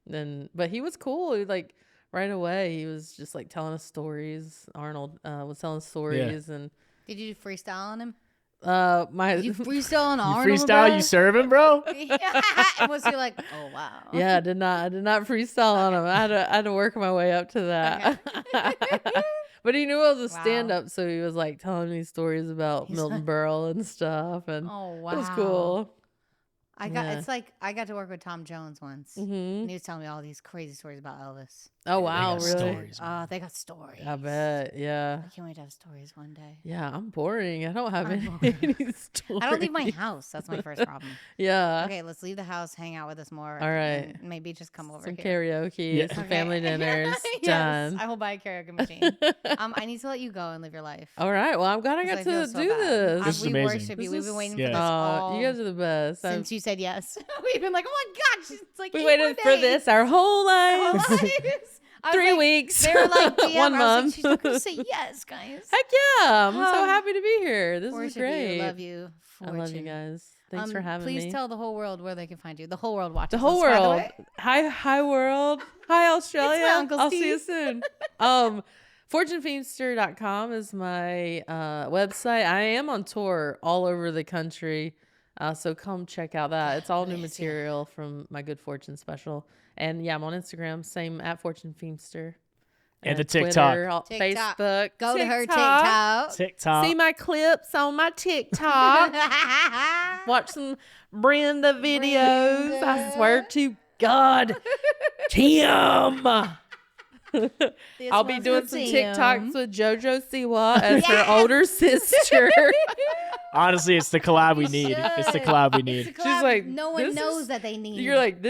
But he was cool. He like. Right away, he was just like telling us stories. Arnold was telling stories, and did you freestyle on him? Did you freestyle on Arnold? Freestyle, you serving, bro? And was he like, oh wow? Yeah, I did not freestyle on him. I had to work my way up to that. Okay. But he knew I was a stand-up, so he was like telling me stories about Milton Berle and stuff, and it was cool. I got to work with Tom Jones once, and he was telling me all these crazy stories about Elvis. Oh wow, really? Stories, they got stories. I bet, yeah. I can't wait to have stories one day. Yeah, I'm boring. I don't have any stories. I don't leave my house. That's my first problem. Yeah. Okay, let's leave the house. Hang out with us more. All right. And maybe just come over. Some here. karaoke, some family dinners. Done. I will buy a karaoke machine. I need to let you go and live your life. All right. Well, I'm glad I got to do this. This is we amazing. worship you. We've been waiting for this all. You guys are the best. Since you said yes, we've been like, oh my gosh, it's like we waited for this our whole lives. 3 weeks. They were like, 1 month. Like, she's not gonna say yes, guys. Heck yeah! I'm so happy to be here. This is great. You. Love you. Fortune. I love you guys. Thanks for having me. Please tell the whole world where they can find you. The whole world watches. The whole us, world. Hi world. Hi Australia. It's my Uncle I'll Steve. see you soon. FortuneFeimster.com is my website. I am on tour all over the country. So come check out that. It's all new material from my Good Fortune special. And yeah, I'm on Instagram, same at Fortune Feimster. And the Twitter, TikTok. Facebook. Go to her TikTok. See my clips on my TikTok. Watch some Brenda videos. I swear to God. Tim. I'll be doing some TikToks with JoJo Siwa as her older sister. Honestly, it's the collab we need. It's the collab we need. She's like, no one knows that they need. You're like,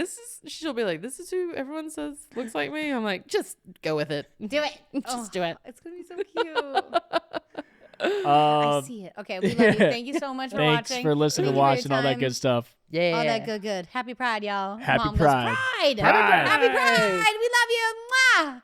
she'll be like, this is who everyone says looks like me. I'm like, just go with it. Do it. Just do it. It's going to be so cute. I see it. Okay, we love you. Thank you so much for watching. Thanks for listening and watching all that good stuff. Yeah. All that good. Happy Pride, y'all. Happy Mom Pride. Goes, Pride. Pride. Happy Pride. We love you. Mwah.